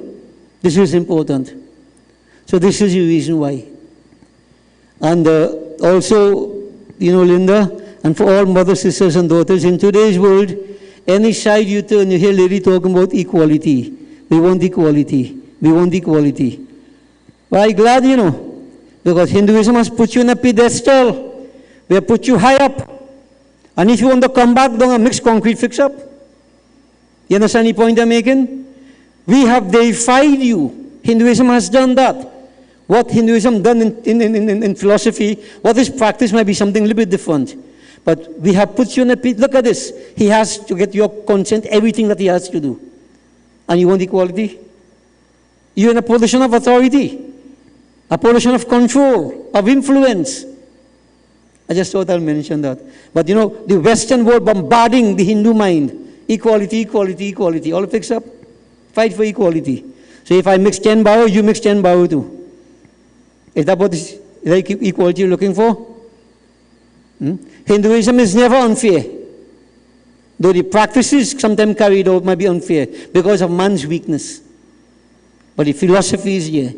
This is important. So this is the reason why. And also, Lynda, and for all mothers, sisters, and daughters, in today's world, any side you turn, you hear lady talking about equality. We want equality. We want equality. Well, I'm glad, because Hinduism has put you in a pedestal. We have put you high up. And if you want to come back, don't a mixed concrete fix up. You understand the point I'm making? We have deified you. Hinduism has done that. What Hinduism done in philosophy, what is practice might be something a little bit different. But we have put you in a pit. Look at this. He has to get your consent, everything that he has to do. And you want equality? You're in a position of authority, a position of control, of influence. I just thought I'll mention that. But the Western world bombarding the Hindu mind. Equality, equality, equality. All fix up. Fight for equality. So if I mix 10 bao, you mix 10 bao too. Is that what is equality you're looking for? Hinduism is never unfair. Though the practices sometimes carried out might be unfair because of man's weakness. But the philosophy is here.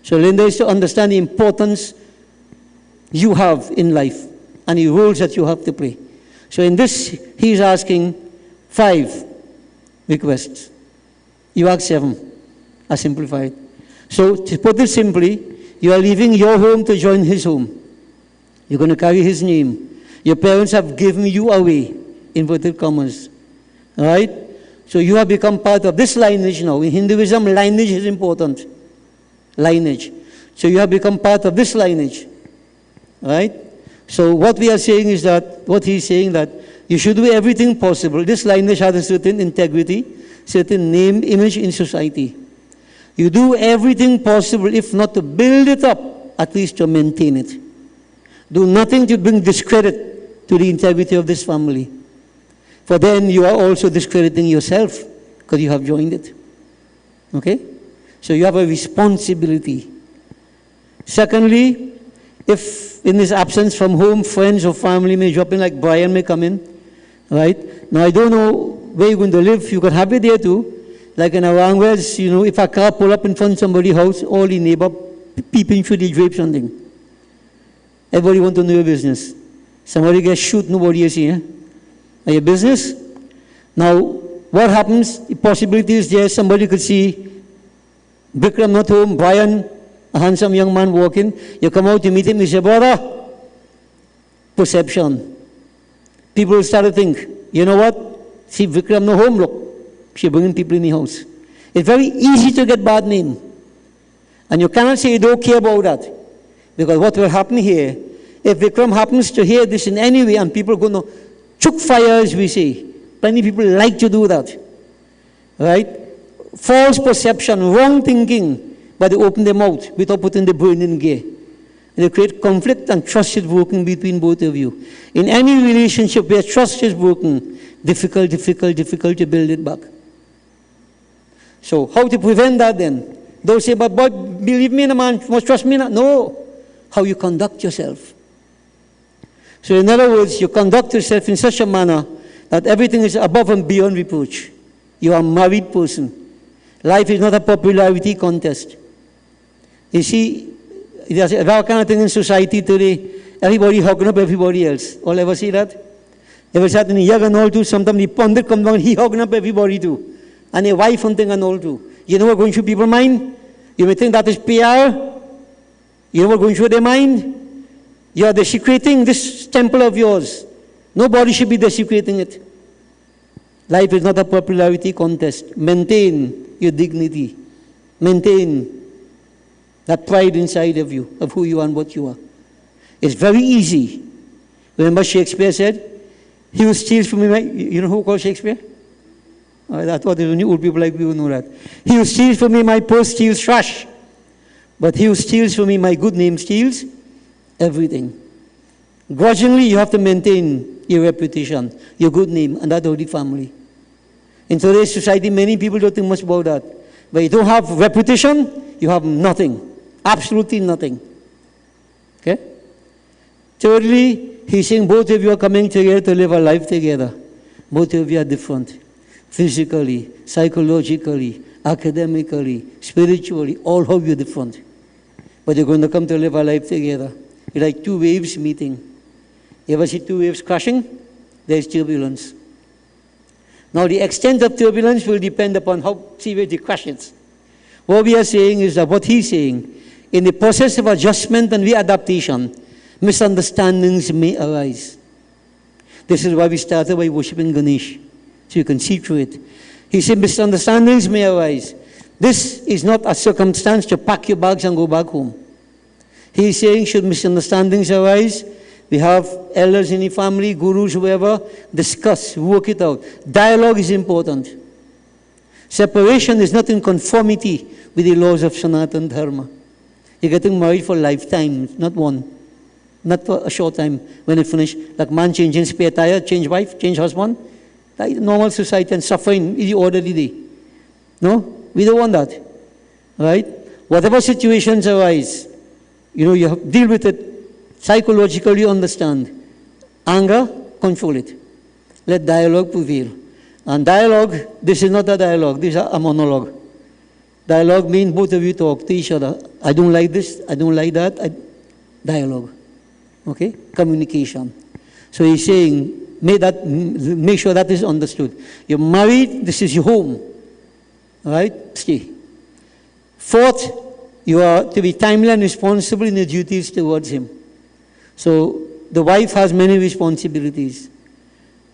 So Lynda is to understand the importance you have in life and the roles that you have to play. So in this, he is asking 5 requests. You ask 7. I simplified. So to put it simply, you are leaving your home to join his home. You're going to carry his name. Your parents have given you away, inverted commas. All right? So you have become part of this lineage now. In Hinduism, lineage is important. Lineage. So you have become part of this lineage. All right? So what we are saying is that, what he's saying that, you should do everything possible. This lineage has a certain integrity, certain name, image in society. You do everything possible, if not to build it up, at least to maintain it. Do nothing to bring discredit to the integrity of this family. For then you are also discrediting yourself because you have joined it. Okay? So you have a responsibility. Secondly, if in his absence from home, friends or family may drop in, like Brian may come in, right? Now I don't know where you're going to live. You can have it there too. Like in Aranguez, if a car pull up in front of somebody's house, all the neighbor peeping through the drapes and thing. Everybody want to know your business. Somebody gets shoot, nobody is here. Are your business? Now, what happens? The possibility is there, somebody could see Vickram not home, Brian, a handsome young man walking. You come out, you meet him, you say, brother, perception. People will start to think, you know what? See Vickram no home, look. She's bringing people in the house. It's very easy to get bad name. And you cannot say you don't care about that. Because what will happen here, if Vickram happens to hear this in any way and people are going to choke fire, as we say, many people like to do that. Right? False perception, wrong thinking, but they open their mouth without putting the brain in gear. They create conflict and trust is broken between both of you. In any relationship where trust is broken, difficult to build it back. So how to prevent that then? Don't say, but boy, believe me in a man, must trust me. No. How you conduct yourself. So in other words, you conduct yourself in such a manner that everything is above and beyond reproach. You are a married person. Life is not a popularity contest. You see, there's that kind of thing in society today. Everybody hugging up everybody else. All ever see that? Ever sat in a young and all too, sometimes the pundit come down, he hugging up everybody too. And a wife hunting and all too. You know what going through people's mind? You may think that is PR. You know what going through their mind? You are desecrating this temple of yours. Nobody should be desecrating it. Life is not a popularity contest. Maintain your dignity. Maintain that pride inside of you, of who you are and what you are. It's very easy. Remember Shakespeare said, he who steals from me, you know who called Shakespeare? I thought there were only old people like you who know that. He who steals from me my purse steals trash. But he who steals from me my good name steals everything. Grudgingly, you have to maintain your reputation, your good name, and that of the family. In today's society, many people don't think much about that. But you don't have reputation, you have nothing. Absolutely nothing. Okay? Thirdly, he's saying both of you are coming together to live a life together. Both of you are different. Physically, psychologically, academically, spiritually, all of you are different. But you're going to come to live a life together. It's like two waves meeting. You ever see two waves crashing? There's turbulence. Now the extent of turbulence will depend upon how severe the crash is. What we are saying is that what he's saying, in the process of adjustment and readaptation, misunderstandings may arise. This is why we started by worshipping Ganesh, so you can see through it. He said misunderstandings may arise. This is not a circumstance to pack your bags and go back home. He is saying should misunderstandings arise, we have elders in the family, gurus, whoever, discuss, work it out. Dialogue is important. Separation is not in conformity with the laws of Sanatana Dharma. You're getting married for lifetime, not one. Not for a short time. When it finish, like man changing spare tire, change wife, change husband. Like normal society and suffering is the order of the day. No? We don't want that. Right? Whatever situations arise, you know, you have, deal with it. Psychologically understand. Anger, control it. Let dialogue prevail. And dialogue, this is not a dialogue, this is a monologue. Dialogue means both of you talk to each other. I don't like this, I don't like that. Dialogue. Okay? Communication. So he's saying, make sure that is understood. You're married, this is your home. Alright? Stay. Fourth, you are to be timely and responsible in your duties towards him. So the wife has many responsibilities.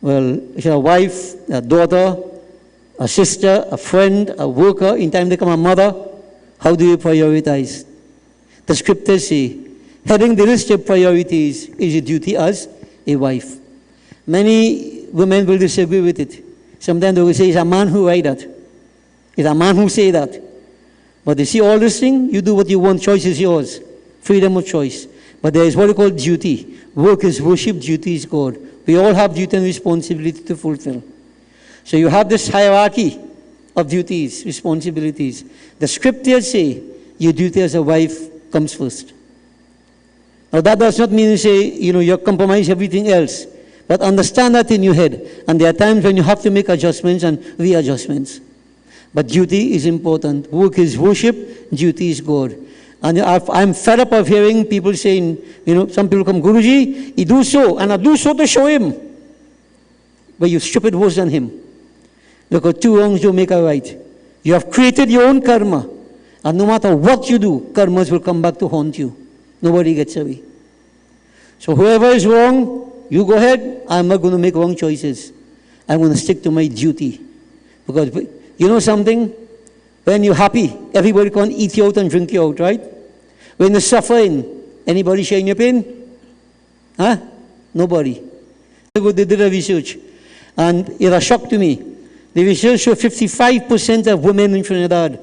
Well, she's a wife, a daughter, a sister, a friend, a worker. In time to become a mother, how do you prioritize? The scriptures say, having the list of priorities is a duty as a wife. Many women will disagree with it. Sometimes they will say, it's a man who write that. It's a man who say that. But you see all this thing, you do what you want, choice is yours. Freedom of choice. But there is what we call duty. Work is worship, duty is God. We all have duty and responsibility to fulfill. So you have this hierarchy of duties, responsibilities. The scriptures say your duty as a wife comes first. Now that does not mean you say, you compromise everything else. But understand that in your head. And there are times when you have to make adjustments and readjustments. But duty is important. Work is worship, duty is God. And I'm fed up of hearing people saying, some people come, Guruji, he do so, and I do so to show him. But you stupid worse than him. Because two wrongs don't make a right. You have created your own karma. And no matter what you do, karmas will come back to haunt you. Nobody gets away. So whoever is wrong, you go ahead. I'm not going to make wrong choices. I'm going to stick to my duty. Because you know something? When you're happy, everybody can eat you out and drink you out, right? When you're suffering, anybody sharing your pain? Huh? Nobody. They did a research, and it was a shock to me. The research showed 55% of women in Trinidad,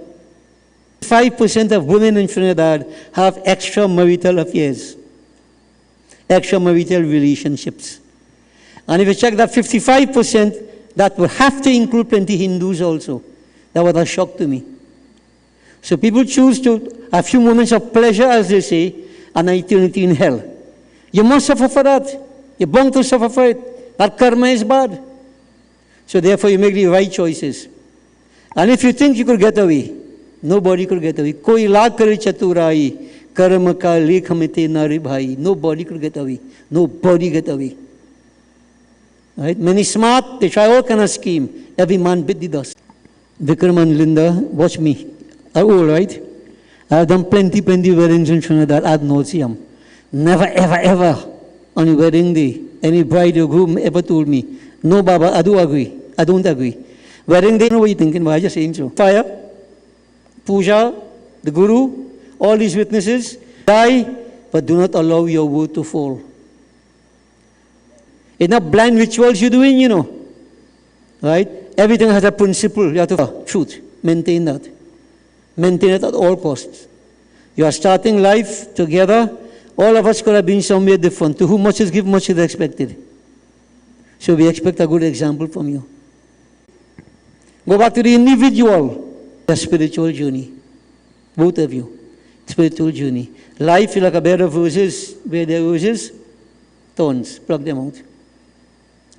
5% of women in Trinidad have extramarital affairs, extramarital relationships. And if you check that 55%, that will have to include plenty Hindus also. That was a shock to me. So people choose to have a few moments of pleasure, as they say, and an eternity in hell. You must suffer for that. You're bound to suffer for it. That karma is bad. So therefore you make the right choices. And if you think you could get away, nobody could get away. Koi laakh kare chaturai, karma ka lekh hamte nari bhai. Nobody could get away. Nobody get away. Right? Many smart, they try all kind of scheme. Every man bit the dust. Vickram and Lynda, watch me. I'm old, right? I've done plenty weddings in Trinidad ad nauseam. Never, ever on a wedding day, any bride or groom ever told me, no, Baba, I do agree. I don't agree. Wedding day, I don't know what you're thinking, but I'm just saying so. Fire, puja, the guru, all these witnesses, die, but do not allow your word to fall. It's not blind rituals you're doing, you know. Right? Everything has a principle. You have to truth. Maintain that. Maintain it at all costs. You are starting life together. All of us could have been somewhere different. To whom much is given, much is expected. So we expect a good example from you. Go back to the individual, the spiritual journey. Both of you. Spiritual journey. Life is like a bed of roses. Where there are roses, thorns. Pluck them out.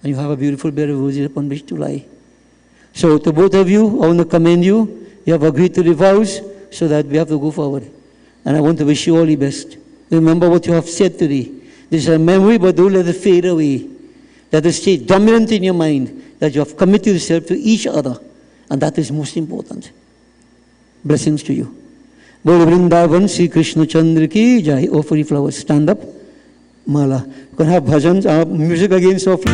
And you have a beautiful bed of roses upon which to lie. So to both of you, I want to commend you. You have agreed to the vows so that we have to go forward. And I want to wish you all the best. Remember what you have said today. This is a memory, but don't let it fade away. Let it stay dominant in your mind that you have committed yourself to each other. And that is most important. Blessings to you. Bol Vrindavan, Sri Krishna Chandra ki jai. Offer the flowers. Stand up. Mala. You can have bhajans, music again softly.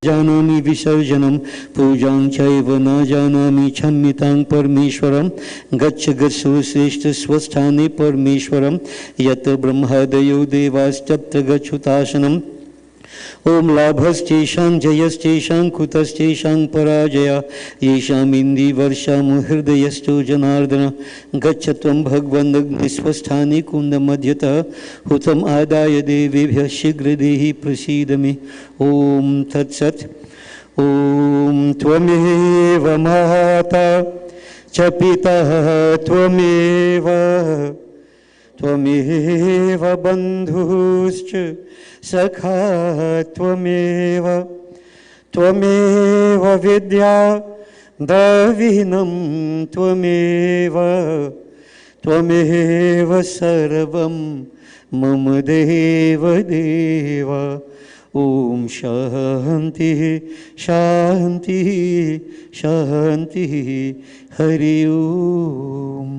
जानामि विसर्जनं पूजां चैव न जानामि क्षम्यतां परमेश्वरं गच्छ गच्छो श्रेष्ठ स्वस्थाने परमेश्वरं यत्र ब्रह्मादयो देवास्तत्र गच्छुतासनम् ओम लाभस्तेषां जयस्तेषां कुतस्तेषां पराजया येषाम् इन्दिवर्षां हृदयस्थो जनार्दन गच्छ त्वं भगवन् अग्निस्वस्थाने कुन्दमध्यतः हुतम् आदाय देवेभ्यः शीघ्र देहि प्रसीद मे ओम तत्सत् ओम त्वमेव माता च पिता त्वमेव त्वमेव बन्धुश्च सखा त्वमेव त्वमेव विद्या द्रविणं त्वमेव त्वमेव सर्वं मम देव देव ओम शांति शांति शांति हरि ओम।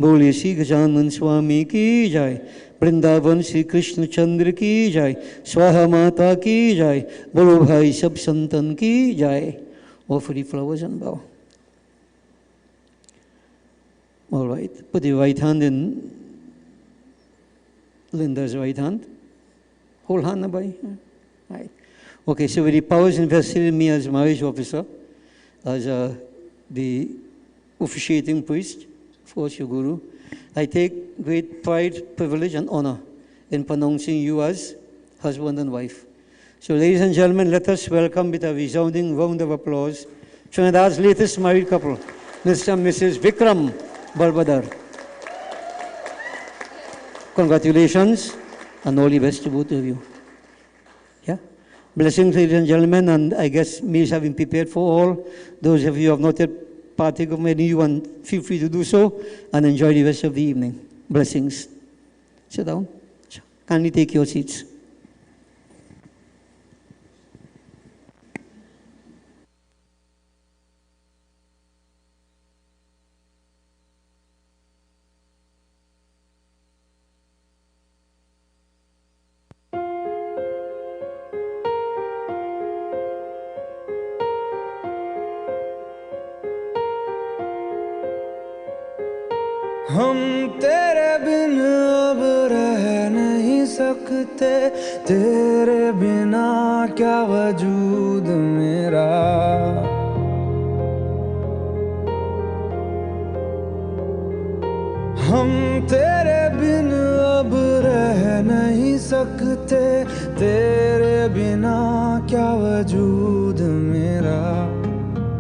बोलिए श्री गजानन स्वामी की जय, वृंदावन श्री कृष्ण चंद्र की जय, स्वाहा माता की जय, बोलो भाई सब संतन की जय। Offer the flowers and bow. All right, put the right hand in Lynda's right hand. Whole hand, boy. Right. Okay, so with the powers invested in me as marriage officer, as the officiating priest, of course, your guru, I take great pride, privilege, and honor in pronouncing you as husband and wife. So, ladies and gentlemen, let us welcome with a resounding round of applause Trinidad's latest married couple, Mr. and Mrs. Vickram Balbadar. Congratulations, and all the best to both of you. Yeah? Blessings, ladies and gentlemen, and I guess meals have been prepared for all. Those of you who have not yet partake of menu, and feel free to do so, and enjoy the rest of the evening. Blessings. Sit down. Kindly take your seats. हम तेरे बिन अब रह नहीं सकते, तेरे बिना क्या वजूद मेरा। हम तेरे बिन अब रह नहीं सकते, तेरे बिना क्या वजूद मेरा।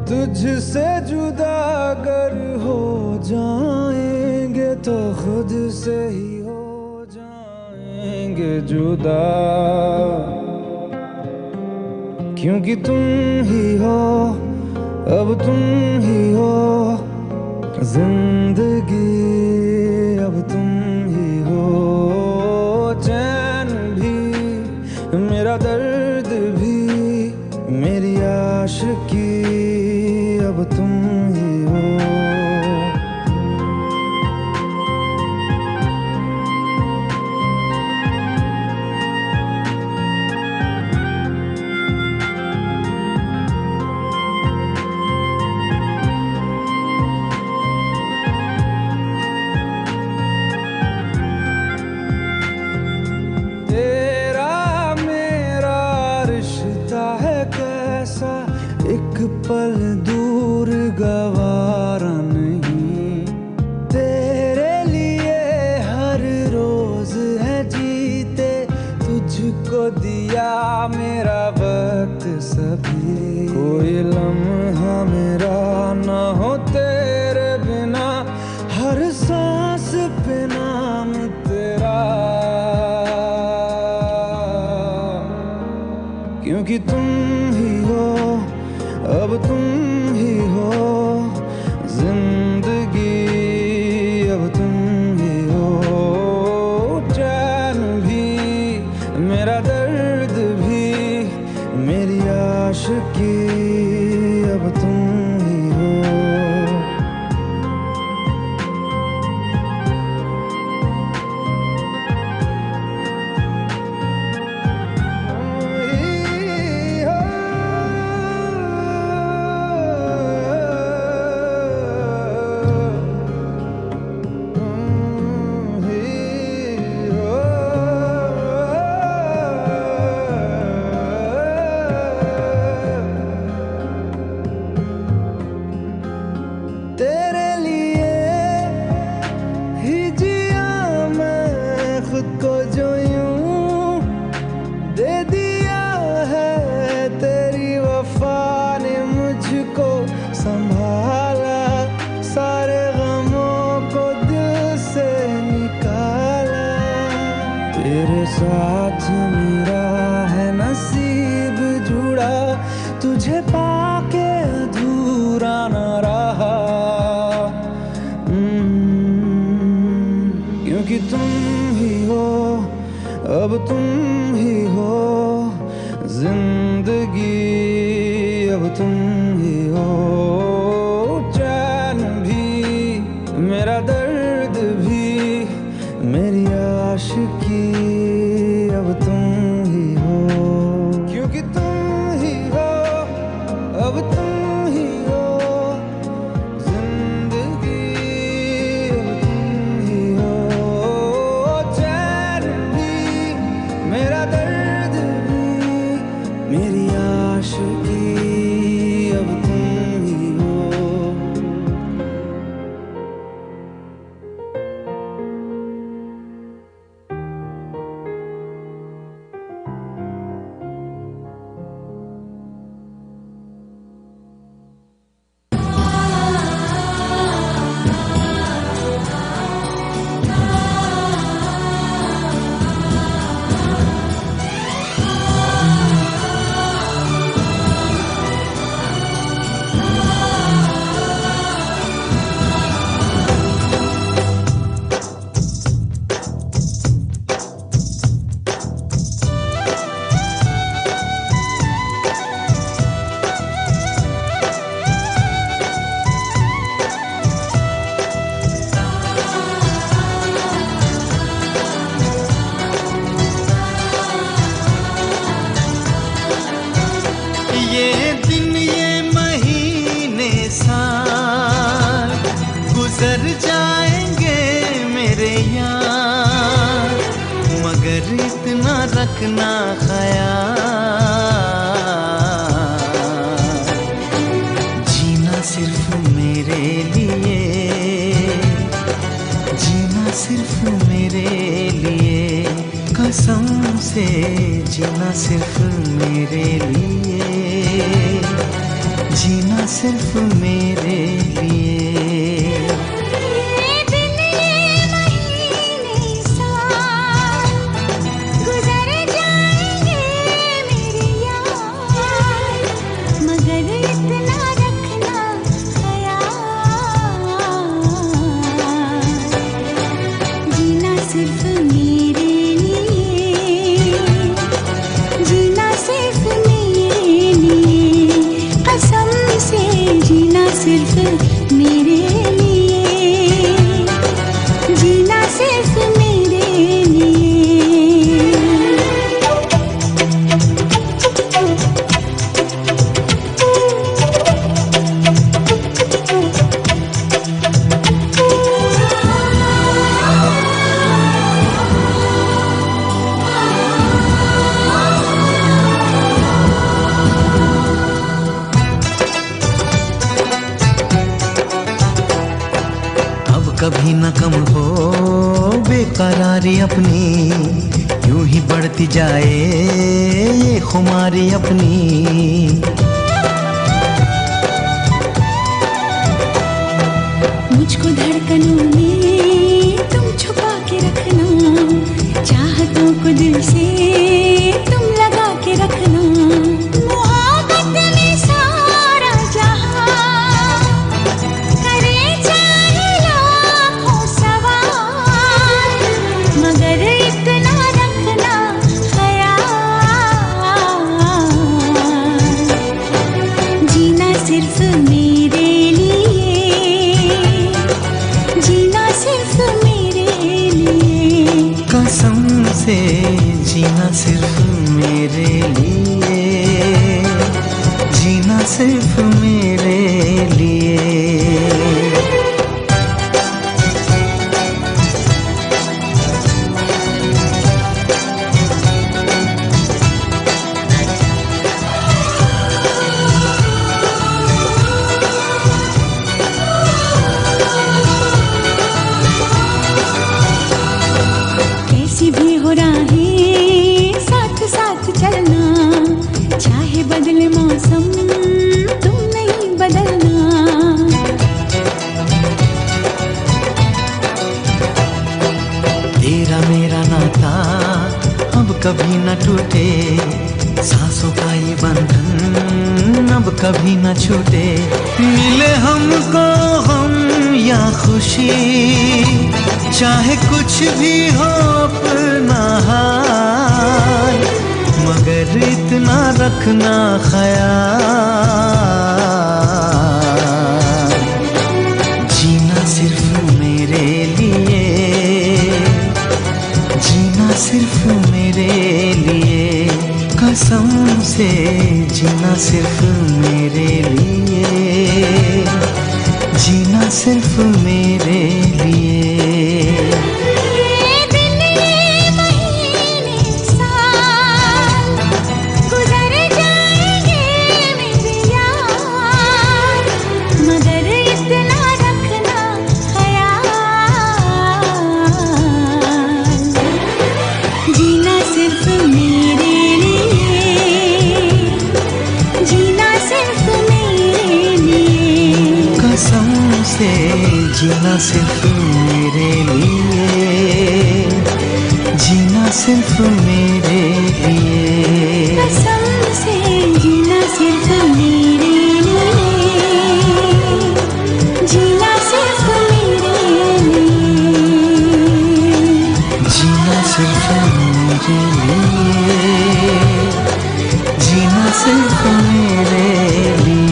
तुझसे जुदा अगर हो जाएंगे तो खुद से ही हो जाएंगे जुदा, क्योंकि तुम ही हो, अब तुम ही हो जिंदगी, अब तुम ही हो चैन भी, मेरा दर्द भी, मेरी आशिकी, अब तुम ही हो। पल दूर गवारा नहीं, तेरे लिए हर रोज है जीते, तुझको दिया मेरा वक्त सभी। कोई लम्हा मेरा ना हो तेरे बिना, हर सांस पे नाम तेरा, क्योंकि तुम ही हो, अब तुम ही हो जिंदगी, अब तुम ही हो चैन भी, मेरा दर्द भी, मेरी आशिकी, अब तुम ही हो। साथ मेरा है नसीब जुड़ा, तुझे पाके अधूरा न रहा। क्योंकि तुम ही हो, अब तुम ही हो जिंदगी, अब तुम ही हो चैन भी, मेरा दर्द भी, मेरी आशिकी, अब तुम ही हो। क्योंकि तुम ही हो, अब तुम ही हो जिंदगी, अब तुम ही हो चैन भी, मेरा दर्द भी, मेरी आशिकी, अब तुम ही हो। ये दिन ये महीने साल गुजर जाएंगे मेरे यार, मगर इतना रखना ख्याल, जीना सिर्फ मेरे लिए, जीना सिर्फ मेरे लिए, कसम से जीना सिर्फ मेरे लिए, जीना सिर्फ मेरे लिए। ये दिन ये महीने साल गुजर जाएंगे मेरे यार, मगर इतना रखना ख्याल, जीना सिर्फ मेरे लिए, जीना सिर्फ मेरे लिए, कसम से जीना सिर्फ मेरे लिए, जीना सिर्फ मेरे लिए। अब कभी न कम हो बेकरारी अपनी, यूं ही बढ़ती जाए ये खुमारी अपनी। मुझको धड़कनों में तुम छुपा के रखना, चाहतों को दिल से तुम लगा के रखना, मोहब्बत में सारा जहां करे चाहे लाखों सवाल, मगर इतना रखना ख्याल, जीना सिर्फ मेरे लिए, जीना सिर्फ मेरे लिए, कसम से जीना सिर्फ मेरे लिए, जीना सिर्फ मेरे लिए। कैसी भी हो राहें साथ साथ चलना, चाहे बदले मौसम तुम नहीं बदलना, तेरा मेरा नाता कभी न छूटे। मिले हमको गम या खुशी, चाहे कुछ भी हो अपना हाल, मगर इतना रखना ख्याल, जीना सिर्फ मेरे लिए, जीना सिर्फ मेरे लिए, कसम से जीना सिर्फ मेरे लिए, जीना सिर्फ मेरे लिए। जीना सिर्फ मेरे लिए, जीना सिर्फ मेरे लिए, कसम से जीना सिर्फ मेरे लिए, जीना सिर्फ मेरे लिए, जीना सिर्फ मेरे लिए, जीना सिर्फ मेरे लिए।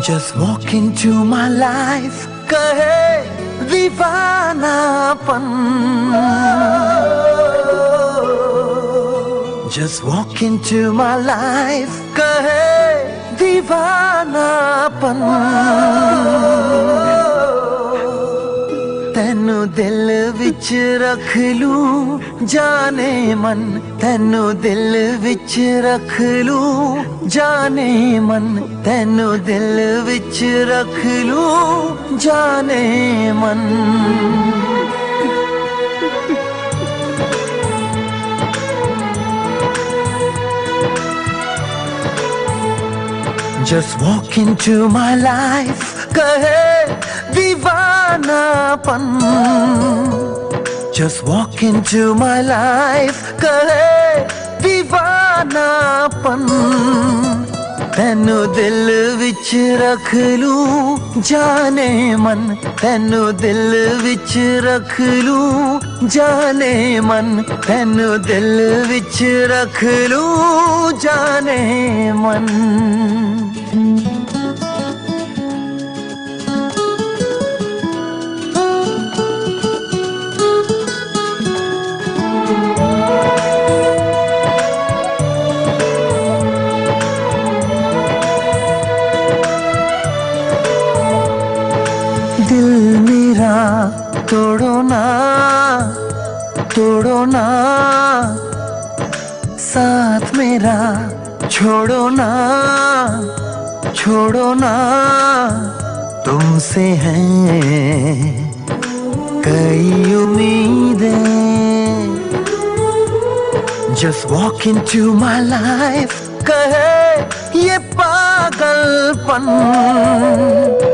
Just walk into my life, कहे दीवानापन। Just walk into my life, कहे दीवानापन। तैनू दिल विच रख लूं जाने मन, तैनू दिल विच रख लूं जाने मन, तैनू दिल विच रख लूं जाने मन। Just walk into my life, कहे दीवानापन। Just walk into my life, कहे दीवानापन। तैनू दिल विच रख लूं जाने मन, तैनू दिल विच रख लूं जाने मन, तैनू दिल विच रख लूं जाने मन। दिल मेरा तोड़ो ना, तोड़ो ना, साथ मेरा छोड़ो ना, छोड़ो ना। तुमसे हैं कई उम्मीदें। Just walk into my life, कहे ये पागलपन।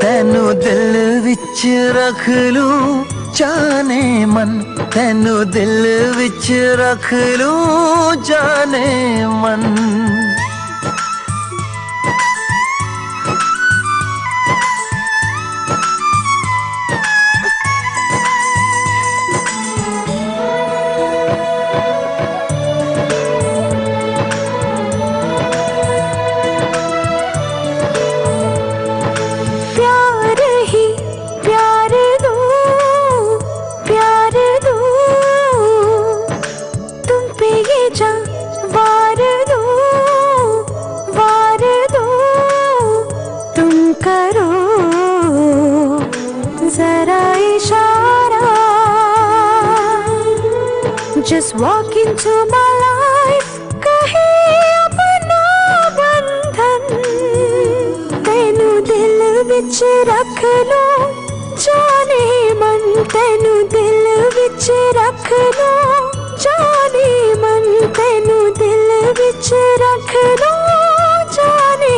तैनू दिल विच रख लूं जाने मन, तैनू दिल विच रख लूं जाने मन। Just walk into my life, कहे अपना बंधन। तैनू दिल विच रख लूं जाने मन, तैनू रख लो जाने मन, तेनू दिल विच रख लो जाने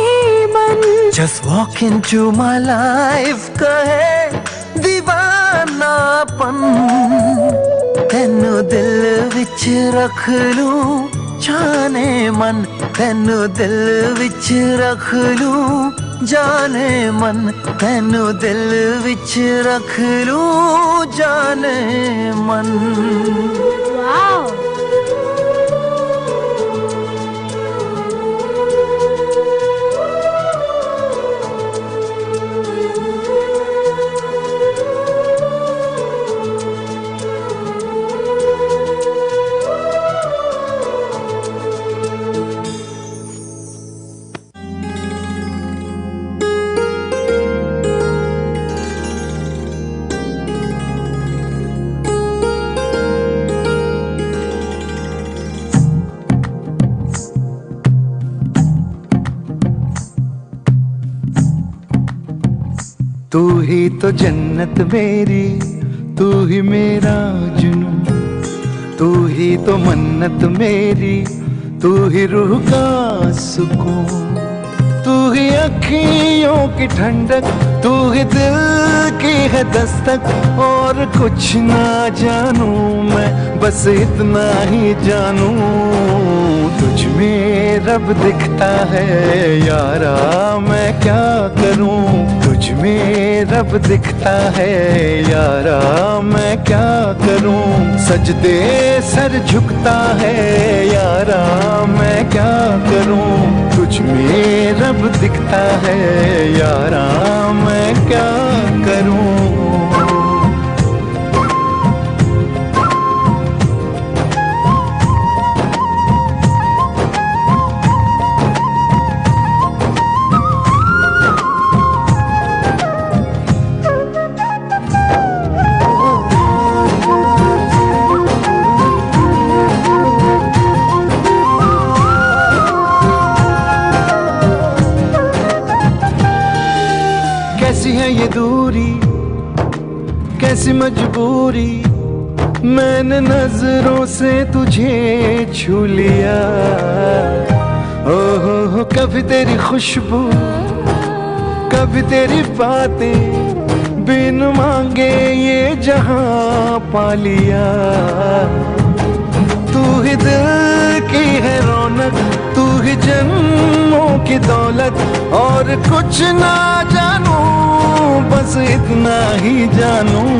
मन। Just walk into my life कहे दीवानापन, तेनू दिल विच रख लूं जाने मन, तेनू दिल विच रख लूं जाने मन, तेनू दिल विच रख लूं जाने मन। वाओ! तू ही तो जन्नत मेरी, तू ही मेरा जुनून, तू ही तो मन्नत मेरी, तू ही रूह का सुकून, तू ही अखियों की ठंडक, तू ही दिल की है दस्तक। और कुछ ना जानूं मैं, बस इतना ही जानूं, तुझ में रब दिखता है यारा, मैं क्या करूं। तुझ में रब दिखता है यारा, मैं क्या करूं। सजदे सर झुकता है यारा, मैं क्या करूं। तुझ में रब दिखता है यारा, मैं क्या करूं। कैसी है ये दूरी, कैसी मजबूरी, मैंने नजरों से तुझे छू लिया। ओहो कभी तेरी खुशबू, कभी तेरी बातें, बिन मांगे ये जहां पा लिया। तू ही दिल की है रौनक, तू ही जन्मों की दौलत। और कुछ ना जानूं, बस इतना ही जानूं,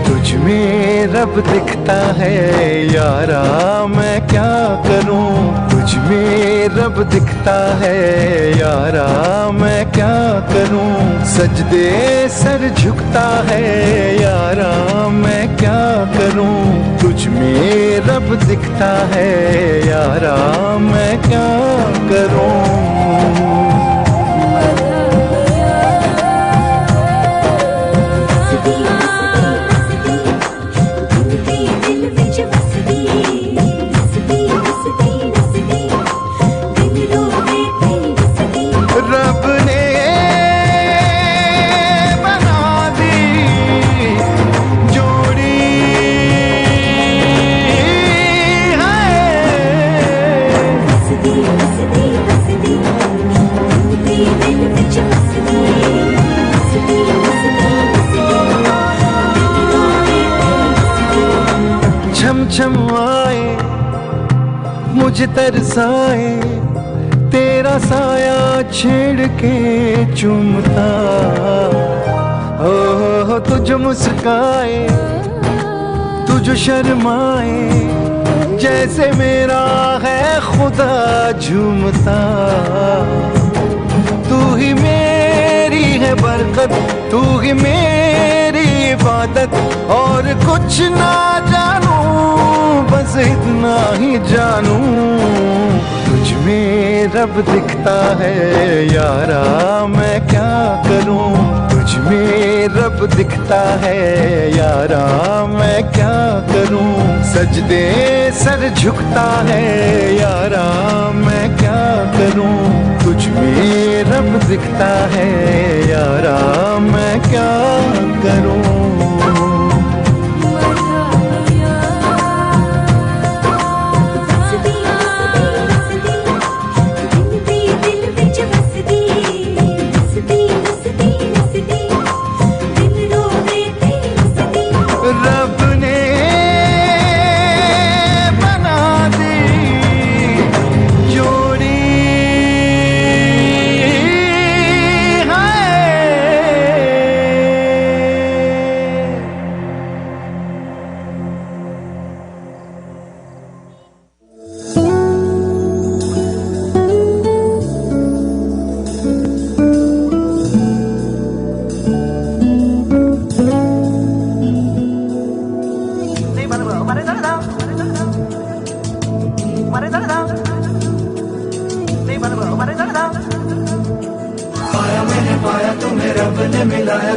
तुझ में रब दिखता है यारा, मैं क्या करूं। तुझ में रब दिखता है यारा, मैं क्या करूं। सजदे सर झुकता है यारा, मैं क्या करूं। तुझ में रब दिखता है यारा, मैं क्या करूं। रब ने बना दी जोड़ी छम छम आए मुझे तरसाए, तेरा साया छेड़ के चूमता। हो तुझ मुस्काए, तुझ शर्माए, जैसे मेरा है खुदा झूमता। तू ही मेरी है बरकत, तू ही मेरी इबादत। और कुछ ना जानूं, बस इतना ही जानूं, तुझ में रब दिखता है यारा, मैं क्या करूं। तुझ में रब दिखता है यारा, मैं क्या करूं। सजदे सर झुकता है यारा, मैं क्या करूं। तुझ में रब दिखता है यारा, मैं क्या करूं।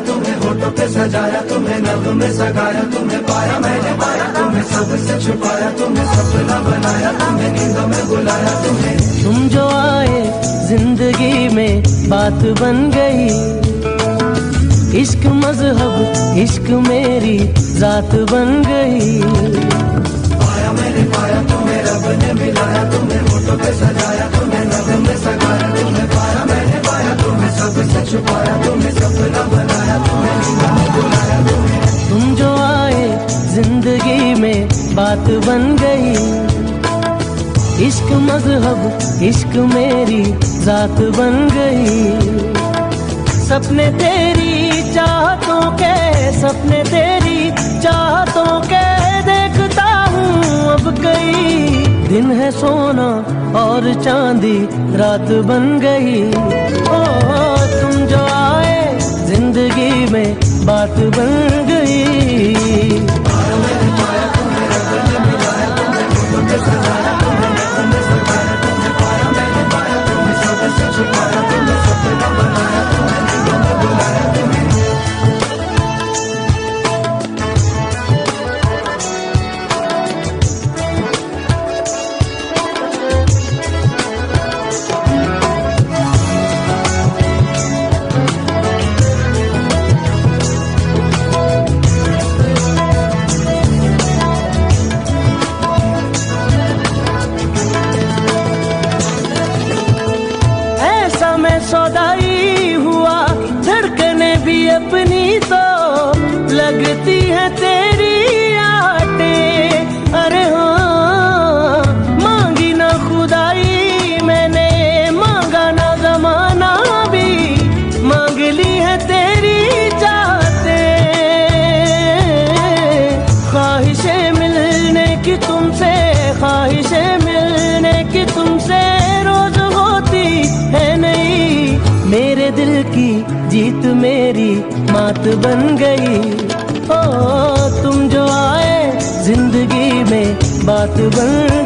तुम्हें होठों पे सजाया, तुम्हें नभ में सगाया, तुम्हें पाया मैंने पाया, तुम्हें सबसे छुपाया, तुम्हें सपना बनाया, तुम्हें नींदों में बुलाया तुम्हें। तुम जो आए जिंदगी में बात बन गई, इश्क मजहब इश्क मेरी जात बन गई। पाया मैंने पाया, तुम्हें रब ने मिलाया, तुम्हें होठों पे सजाया, तुम्हें नभ में सगाया, तुम्हें पाया मैंने पाया, तुम्हें सबसे छुपाया, तुम्हें सपना बनाया, तुम्हें नींदों में बुलाया तुम्हें। तुम जो आए जिंदगी में बात बन गई, इश्क मजहब इश्क मेरी जात बन गई। सपने तेरी चाहतों के, सपने तेरी चाहतों के देखता हूँ अब कई। दिन है सोना और चांदी रात बन गई। ओ तुम जो आए जिंदगी में बात बन गई। सौदाई हुआ धड़कने भी अपनी तो लगती है तेरी आटे। अरे हाँ मांगी ना खुदाई मैंने, मांगा ना जमाना भी, मांग ली है तेरी चाहते। ख्वाहिशें मिलने की तुमसे, ख्वाहिशें मिलने की तुमसे रोज होती है नहीं। मेरे दिल की जीत मेरी मात बन गई। ओ तुम जो आए जिंदगी में बात बन